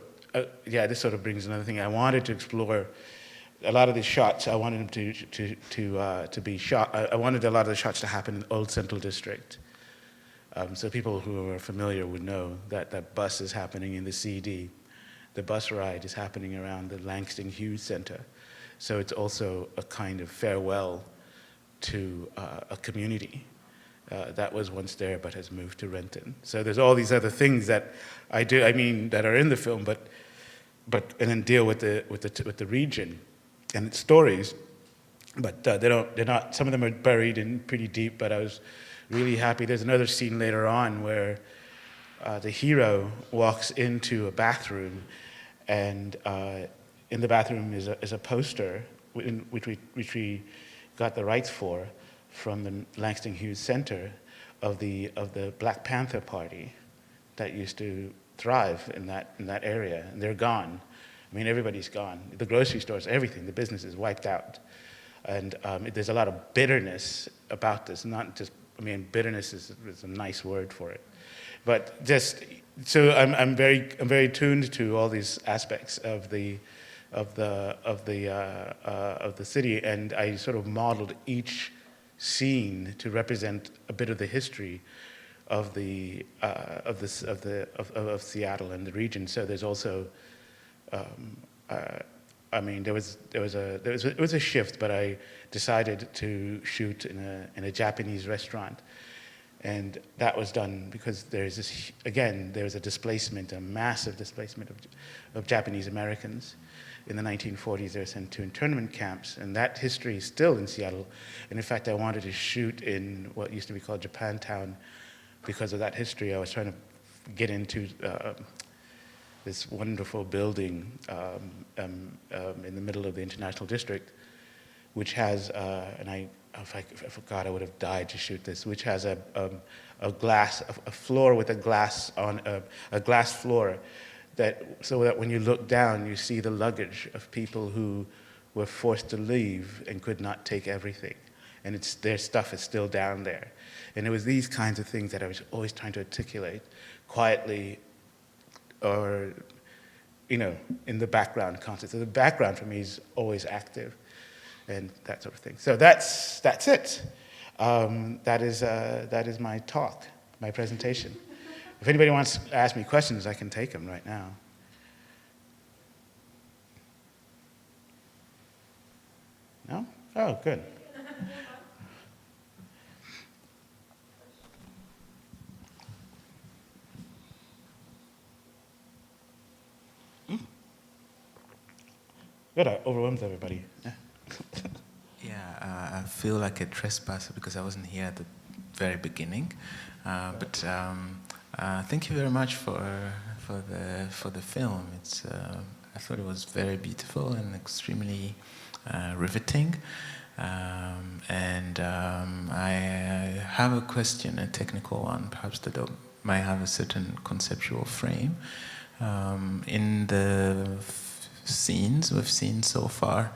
this sort of brings another thing. I wanted to explore a lot of these shots. I wanted them to be shot. I wanted a lot of the shots to happen in the Old Central District. So people who are familiar would know that that bus is happening in the CD. The bus ride is happening around the Langston Hughes Center. So it's also a kind of farewell to a community that was once there but has moved to Renton. So there's all these other things that I do, that are in the film, but and then deal with the region and its stories. But they're not. Some of them are buried in pretty deep. But I was really happy. There's another scene later on where the hero walks into a bathroom, and in the bathroom is a poster which we got the rights for from the Langston Hughes Center of the Black Panther Party that used to thrive in that area, and they're gone. I mean, everybody's gone. The grocery stores, everything, the business is wiped out. And there's a lot of bitterness about this, not just, bitterness is a nice word for it. But just, so I'm very tuned to all these aspects of the city, and I sort of modeled each scene to represent a bit of the history of Seattle and the region. So there's also, it was a shift, but I decided to shoot in a Japanese restaurant, and that was done because there's a displacement, a massive displacement of Japanese Americans. In the 1940s, they were sent to internment camps, and that history is still in Seattle. And in fact, I wanted to shoot in what used to be called Japantown because of that history. I was trying to get into this wonderful building in the middle of the International District, which has, if I forgot, I would have died to shoot this, which has a floor with a glass floor, so that when you look down, you see the luggage of people who were forced to leave and could not take everything. And their stuff is still down there. And it was these kinds of things that I was always trying to articulate quietly or, in the background concept. So the background for me is always active and that sort of thing. So that's it. That is my talk, my presentation. If anybody wants to ask me questions, I can take them right now. No? Oh, good. Good, I overwhelmed everybody. Yeah, I feel like a trespasser because I wasn't here at the very beginning. But thank you very much for the film. I thought it was very beautiful and extremely riveting. I have a question, a technical one, perhaps that might have a certain conceptual frame. In the scenes we've seen so far,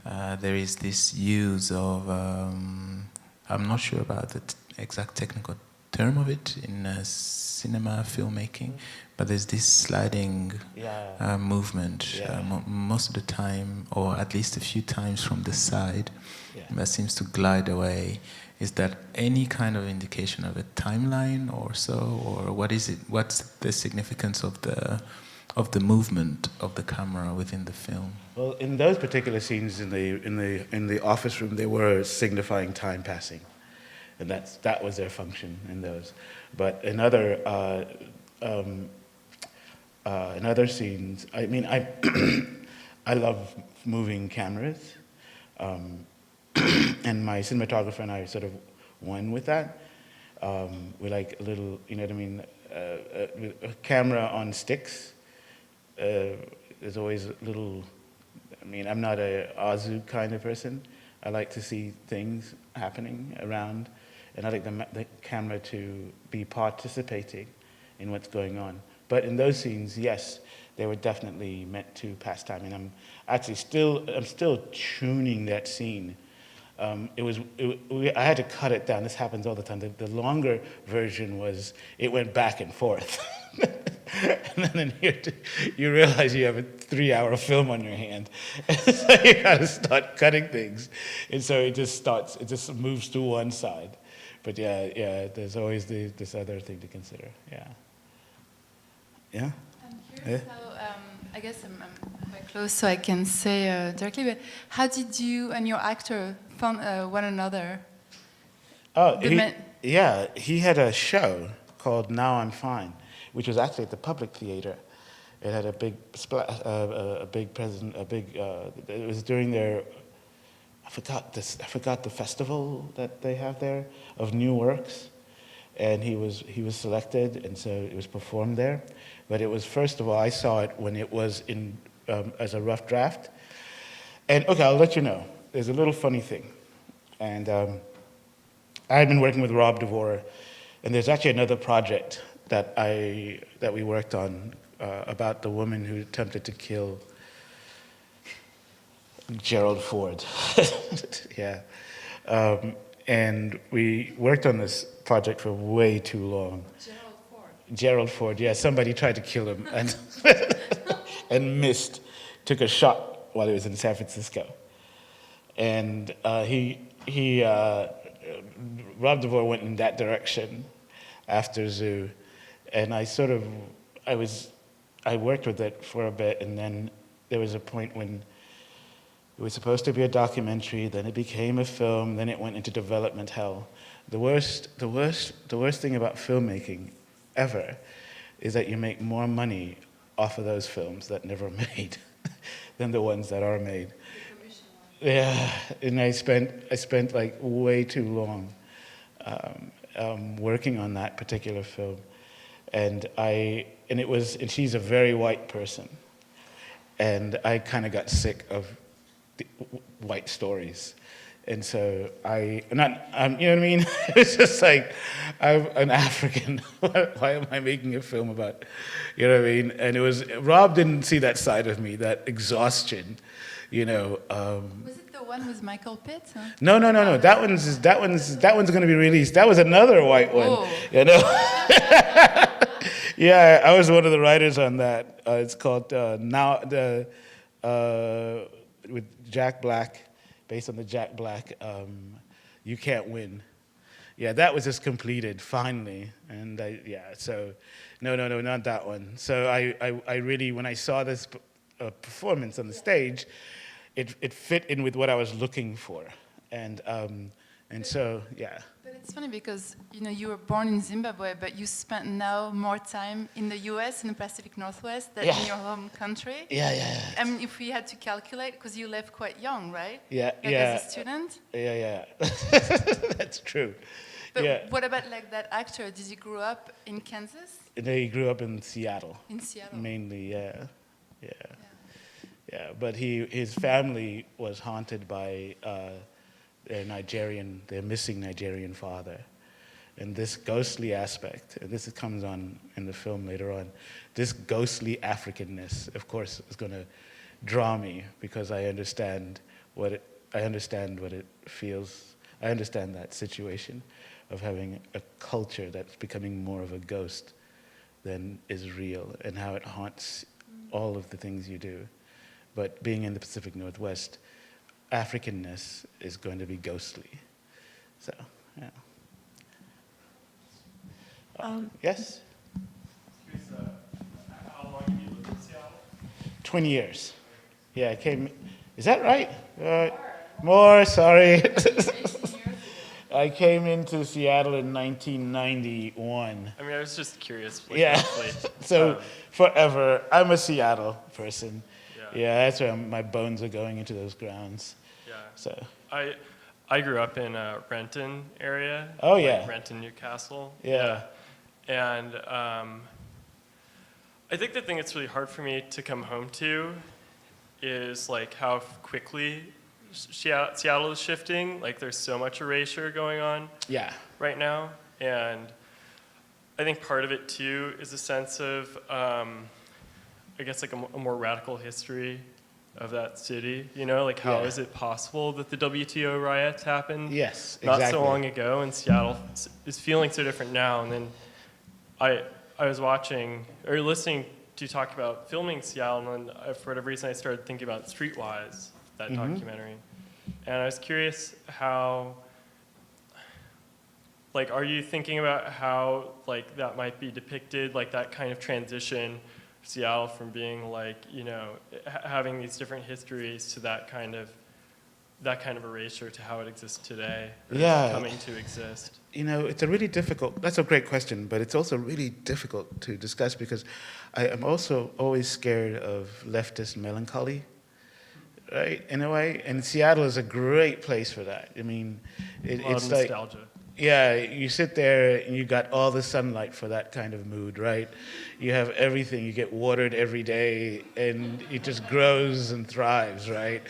there is this use of, I'm not sure about the exact technical term of it in cinema filmmaking, but there's this sliding movement most of the time, or at least a few times from the side, that seems to glide away. Is that any kind of indication of a timeline or so, or what is it? What's the significance of the movement of the camera within the film? Well, in those particular scenes in the office room, they were signifying time passing, and that was their function in those. But in other scenes, I mean, I love moving cameras, and my cinematographer and I sort of won with that. We like a little, you know what I mean, a camera on sticks. There's always a little, I mean, I'm not a Azu kind of person. I like to see things happening around, and I like the camera to be participating in what's going on. But in those scenes, yes, they were definitely meant to pass time, and I'm still tuning that scene. I had to cut it down. This happens all the time. The longer version was, it went back and forth. And then you realize you have a 3-hour film on your hand. So you gotta start cutting things. And so it just moves to one side. But yeah, there's always this other thing to consider, yeah. Yeah? I'm curious how, I guess I'm quite close, so I can say directly, but how did you and your actor found one another? Oh, he had a show called Now I'm Fine, which was actually at the Public Theater. It had a big it was during their, I forgot the festival that they have there of new works, and he was selected, and so it was performed there. But it was, first of all, I saw it when it was in as a rough draft. And okay, I'll let you know. There's a little funny thing, and I had been working with Rob DeVore, and there's actually another project that we worked on about the woman who attempted to kill Gerald Ford. Yeah. And we worked on this project for way too long. Gerald Ford, yeah. Somebody tried to kill him and and missed. Took a shot while he was in San Francisco. And Rob DeVore went in that direction after Zoo. And I worked with it for a bit, and then there was a point when it was supposed to be a documentary, then it became a film, then it went into development hell. The worst thing about filmmaking ever is that you make more money off of those films that never made than the ones that are made. Yeah, and I spent like way too long working on that particular film. And she's a very white person, and I kind of got sick of white stories, and so you know what I mean? It's just like, I'm an African. Why am I making a film about, you know what I mean? And Rob didn't see that side of me, that exhaustion, you know. Was it the one with Michael Pitt? Huh? No. That one's going to be released. That was another white one, you know. Yeah, I was one of the writers on that. It's called with Jack Black, based on the Jack Black, You Can't Win. Yeah, that was just completed finally, and so no, not that one. So I really, when I saw this performance on the stage, it fit in with what I was looking for, and so yeah. But it's funny because you were born in Zimbabwe, but you spent now more time in the U.S. in the Pacific Northwest than in your home country. Yeah. I mean, if we had to calculate, because you left quite young, right? Yeah. As a student. Yeah. That's true. But what about like that actor? Did he grow up in Kansas? He grew up in Seattle. In Seattle. Mainly, yeah. But his family was haunted by their missing Nigerian father. And this ghostly aspect, and this comes on in the film later on, this ghostly Africanness, of course, is going to draw me because I understand what it feels. I understand that situation of having a culture that's becoming more of a ghost than is real, and how it haunts all of the things you do. But being in the Pacific Northwest, Africanness is going to be ghostly. So, yeah. Yes? How long have you lived in Seattle? 20 years. Yeah, I came. Is that right? More, sorry. I came into Seattle in 1991. I mean, I was just curious. Yeah. So forever, I'm a Seattle person. Yeah, that's where my bones are going, into those grounds. Yeah. So. I grew up in Renton area. Oh yeah. Like Renton, Newcastle. Yeah. And I think the thing that's really hard for me to come home to is like how quickly Seattle is shifting. Like there's so much erasure going on right now. And I think part of it too is a sense of, I guess like a more radical history of that city, you know, like how is it possible that the WTO riots happened not so long ago, and Seattle is feeling so different now. And then I was watching or listening to you talk about filming Seattle, and for whatever reason I started thinking about Streetwise, that documentary. And I was curious how, like, are you thinking about how, like, that might be depicted, like that kind of transition, Seattle from being like, you know, having these different histories to that kind of erasure to how it exists today, coming to exist? You know, it's a really difficult, that's a great question, but it's also really difficult to discuss because I am also always scared of leftist melancholy, right, in a way, and Seattle is a great place for that. I mean, it's like, nostalgia. Yeah, you sit there and you got all the sunlight for that kind of mood, right? You have everything, you get watered every day, and it just grows and thrives, right?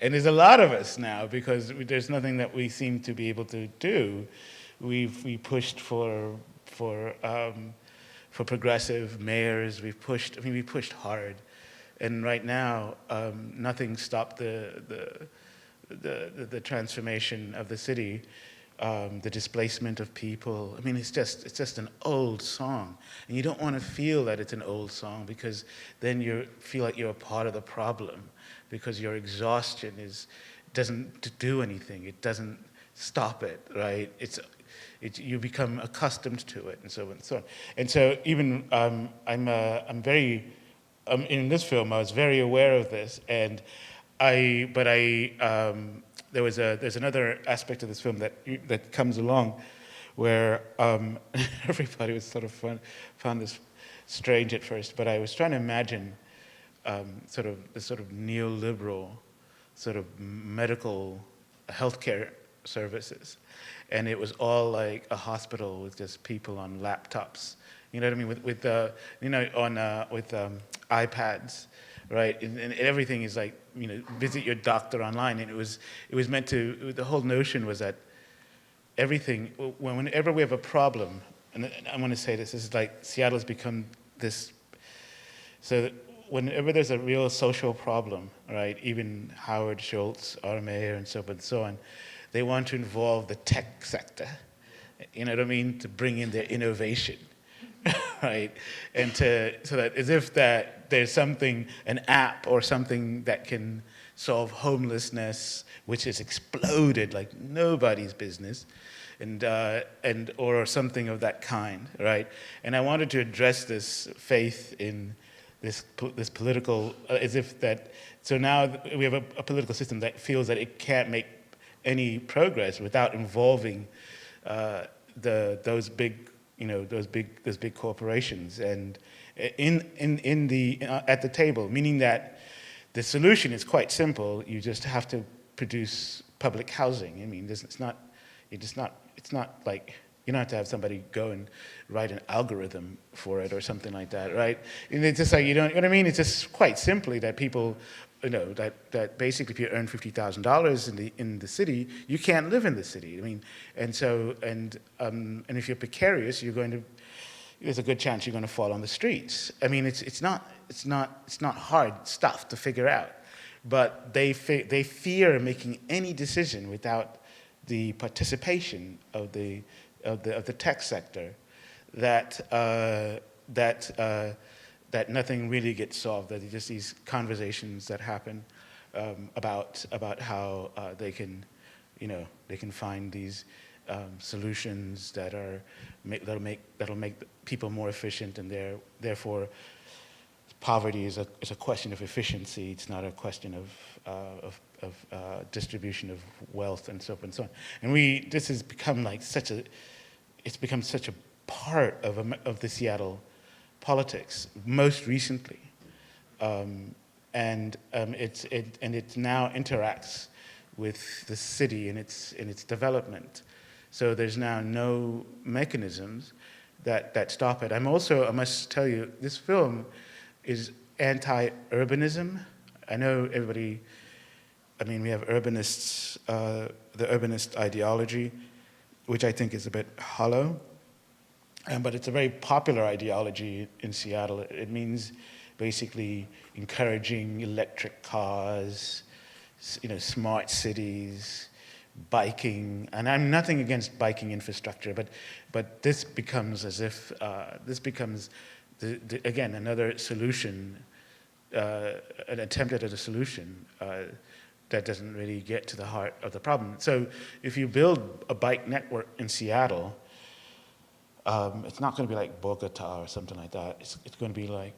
And there's a lot of us now because there's nothing that we seem to be able to do. We pushed for progressive mayors. We pushed hard, and right now nothing stopped the transformation of the city. The displacement of people. I mean, it's just an old song, and you don't want to feel that it's an old song because then you feel like you're a part of the problem, because your exhaustion doesn't do anything. It doesn't stop it, right? You become accustomed to it, and so on and so on. And so even in this film, I was very aware of this, and there's another aspect of this film that comes along where everybody was sort of found this strange at first, but I was trying to imagine sort of neoliberal sort of medical healthcare services, and it was all like a hospital with just people on laptops, you know what I mean, with iPads. Right, and everything is like, you know, visit your doctor online, and it was meant to. The whole notion was that everything, whenever we have a problem, and I want to say this is like Seattle's become this. So that whenever there's a real social problem, right, even Howard Schultz, our mayor, and so on, they want to involve the tech sector. You know what I mean, to bring in their innovation. Right, and so that as if that there's something, an app or something that can solve homelessness, which has exploded like nobody's business, and or something of that kind, right? And I wanted to address this faith in this political, as if that. So now we have a political system that feels that it can't make any progress without involving those big. You know, those big corporations, and at the table, meaning that the solution is quite simple. You just have to produce public housing. I mean, it's not like You don't have to have somebody go and write an algorithm for it or something like that, right? And it's just like, you know what I mean? It's just quite simply that people, that basically if you earn $50,000 in the city, you can't live in the city. I mean, and so, and if you're precarious, there's a good chance you're going to fall on the streets. I mean, it's not hard stuff to figure out, but they fear making any decision without the participation of the tech sector, that nothing really gets solved. That just these conversations that happen about how they can find these solutions that'll make people more efficient, and therefore poverty is a question of efficiency. It's not a question of distribution of wealth and so forth and so on. And this has become like such a part of the Seattle politics most recently, and it now interacts with the city in its development. So there's now no mechanisms that stop it. I must tell you, this film is anti-urbanism. I know everybody, we have urbanists, the urbanist ideology, which I think is a bit hollow, but it's a very popular ideology in Seattle. It means basically encouraging electric cars, smart cities, biking, and I'm nothing against biking infrastructure, but this becomes again another solution, an attempt at a solution that doesn't really get to the heart of the problem. So if you build a bike network in Seattle, it's not going to be like Bogota or something like that. It's going to be like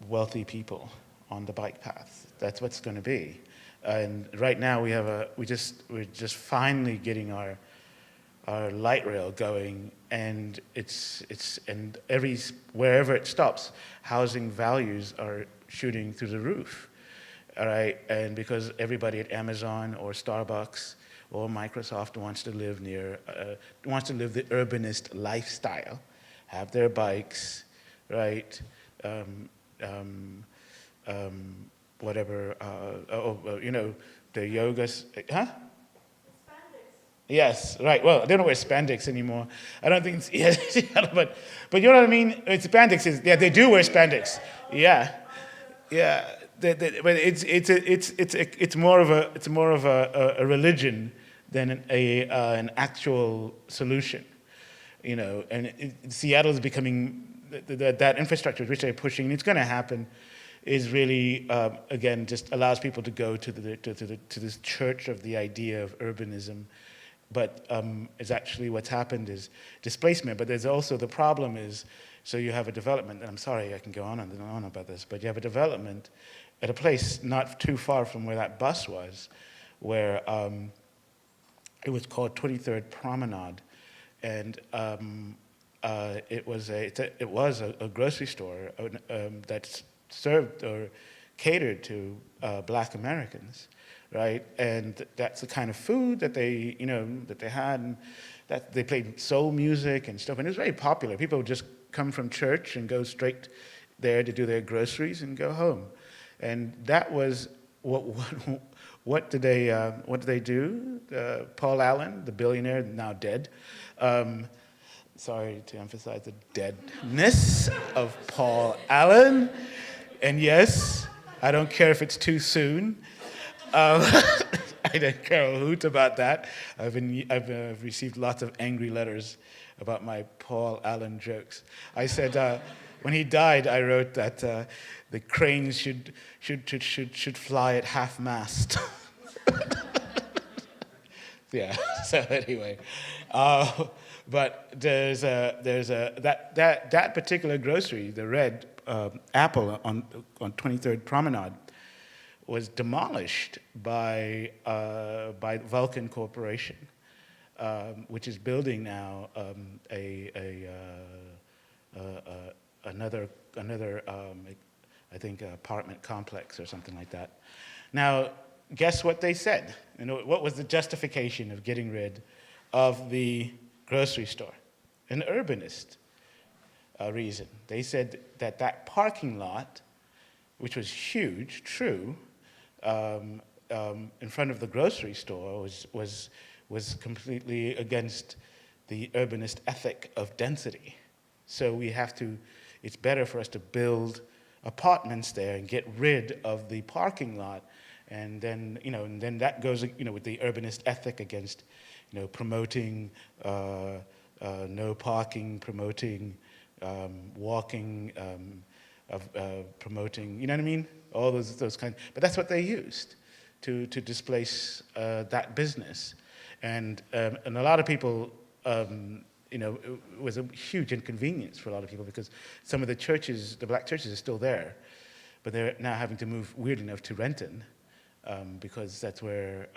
wealthy people on the bike path. That's what's going to be. And right now we're just finally getting our light rail going, and wherever it stops, housing values are shooting through the roof. All right, and because everybody at Amazon or Starbucks or Microsoft wants to live the urbanist lifestyle, have their bikes, right? Whatever, the yogas, huh? Yes, right. Well, they don't wear spandex anymore. I don't think it's, yeah, but you know what I mean? It's spandex they do wear spandex. Yeah. But it's more of a religion than an actual solution, And Seattle is becoming that infrastructure which they're pushing, and it's going to happen, is really again just allows people to go to this church of the idea of urbanism. But is actually what's happened is displacement. But there's also the problem is, so you have a development, and I'm sorry I can go on and on about this, but you have a development at a place not too far from where that bus was, where it was called 23rd Promenade, and it was a grocery store that served or catered to Black Americans. Right, and that's the kind of food that they had, and that they played soul music and stuff, and it was very popular. People would just come from church and go straight there to do their groceries and go home, and that was what did they do? Paul Allen, the billionaire, now dead. Sorry to emphasize the deadness of Paul Allen, and yes, I don't care if it's too soon. I don't care a hoot about that. I've received lots of angry letters about my Paul Allen jokes. I said when he died, I wrote that the cranes should fly at half mast. Yeah. So anyway, but there's that particular grocery, the Red Apple on 23rd Promenade, was demolished by Vulcan Corporation, which is building now another I think apartment complex or something like that. Now, guess what they said? What was the justification of getting rid of the grocery store, an urbanist reason. They said that that parking lot, which was huge, true, in front of the grocery store was completely against the urbanist ethic of density. So we have to, it's better for us to build apartments there and get rid of the parking lot. And then, and then that goes, with the urbanist ethic against, promoting no parking, promoting walking, promoting, you know what I mean? All those kinds. But that's what they used to displace that business. And a lot of people, it was a huge inconvenience for a lot of people because some of the churches, the black churches, are still there, but they're now having to move, weird enough, to Renton because that's where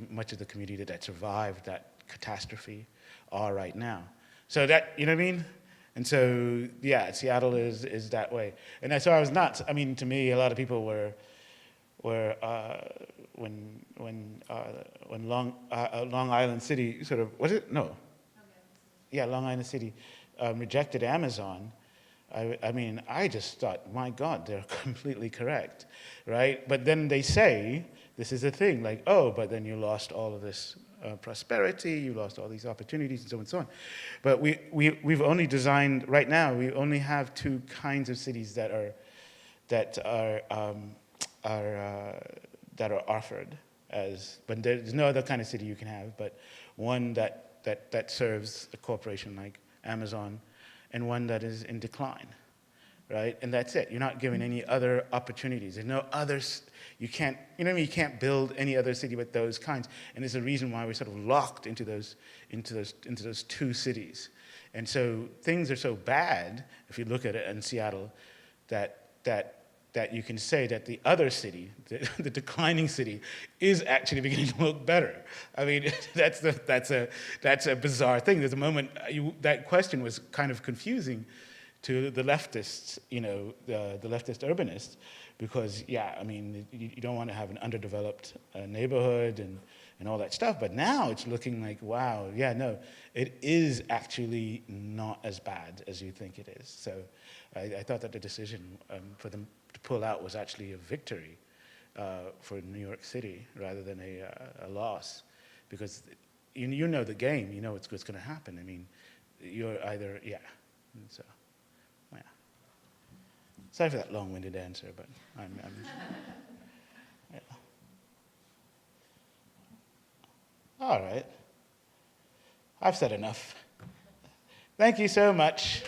much of the community that survived that catastrophe are right now. So that, you know what I mean? And so, yeah, Seattle is that way. And so I was nuts. I mean, to me, a lot of people were when Long Island City sort of, was it? No. Yeah, Long Island City rejected Amazon. I mean, I just thought, my God, they're completely correct, right? But then they say, this is the thing, like, oh, but then you lost all of this prosperity, you lost all these opportunities, and so on and so on. But we've only designed, right now, we only have two kinds of cities that are offered as, but there's no other kind of city you can have, but one that serves a corporation like Amazon, and one that is in decline, right? And that's it. You're not given any other opportunities. There's no others. You can't, you can't build any other city with those kinds. And there's a reason why we're sort of locked into those two cities. And so things are so bad, if you look at it in Seattle, that you can say that the other city, the declining city, is actually beginning to look better. I mean, that's a bizarre thing. There's a moment, that question was kind of confusing to the leftists, the leftist urbanists, because, yeah, I mean, you don't want to have an underdeveloped neighborhood and all that stuff, but now it's looking like, wow, yeah, no, it is actually not as bad as you think it is. So I thought that the decision for them to pull out was actually a victory for New York City rather than a loss, because you know the game, you know what's going to happen. I mean, you're either, yeah, and so, yeah. Sorry for that long-winded answer, but I'm yeah. All right. I've said enough. Thank you so much.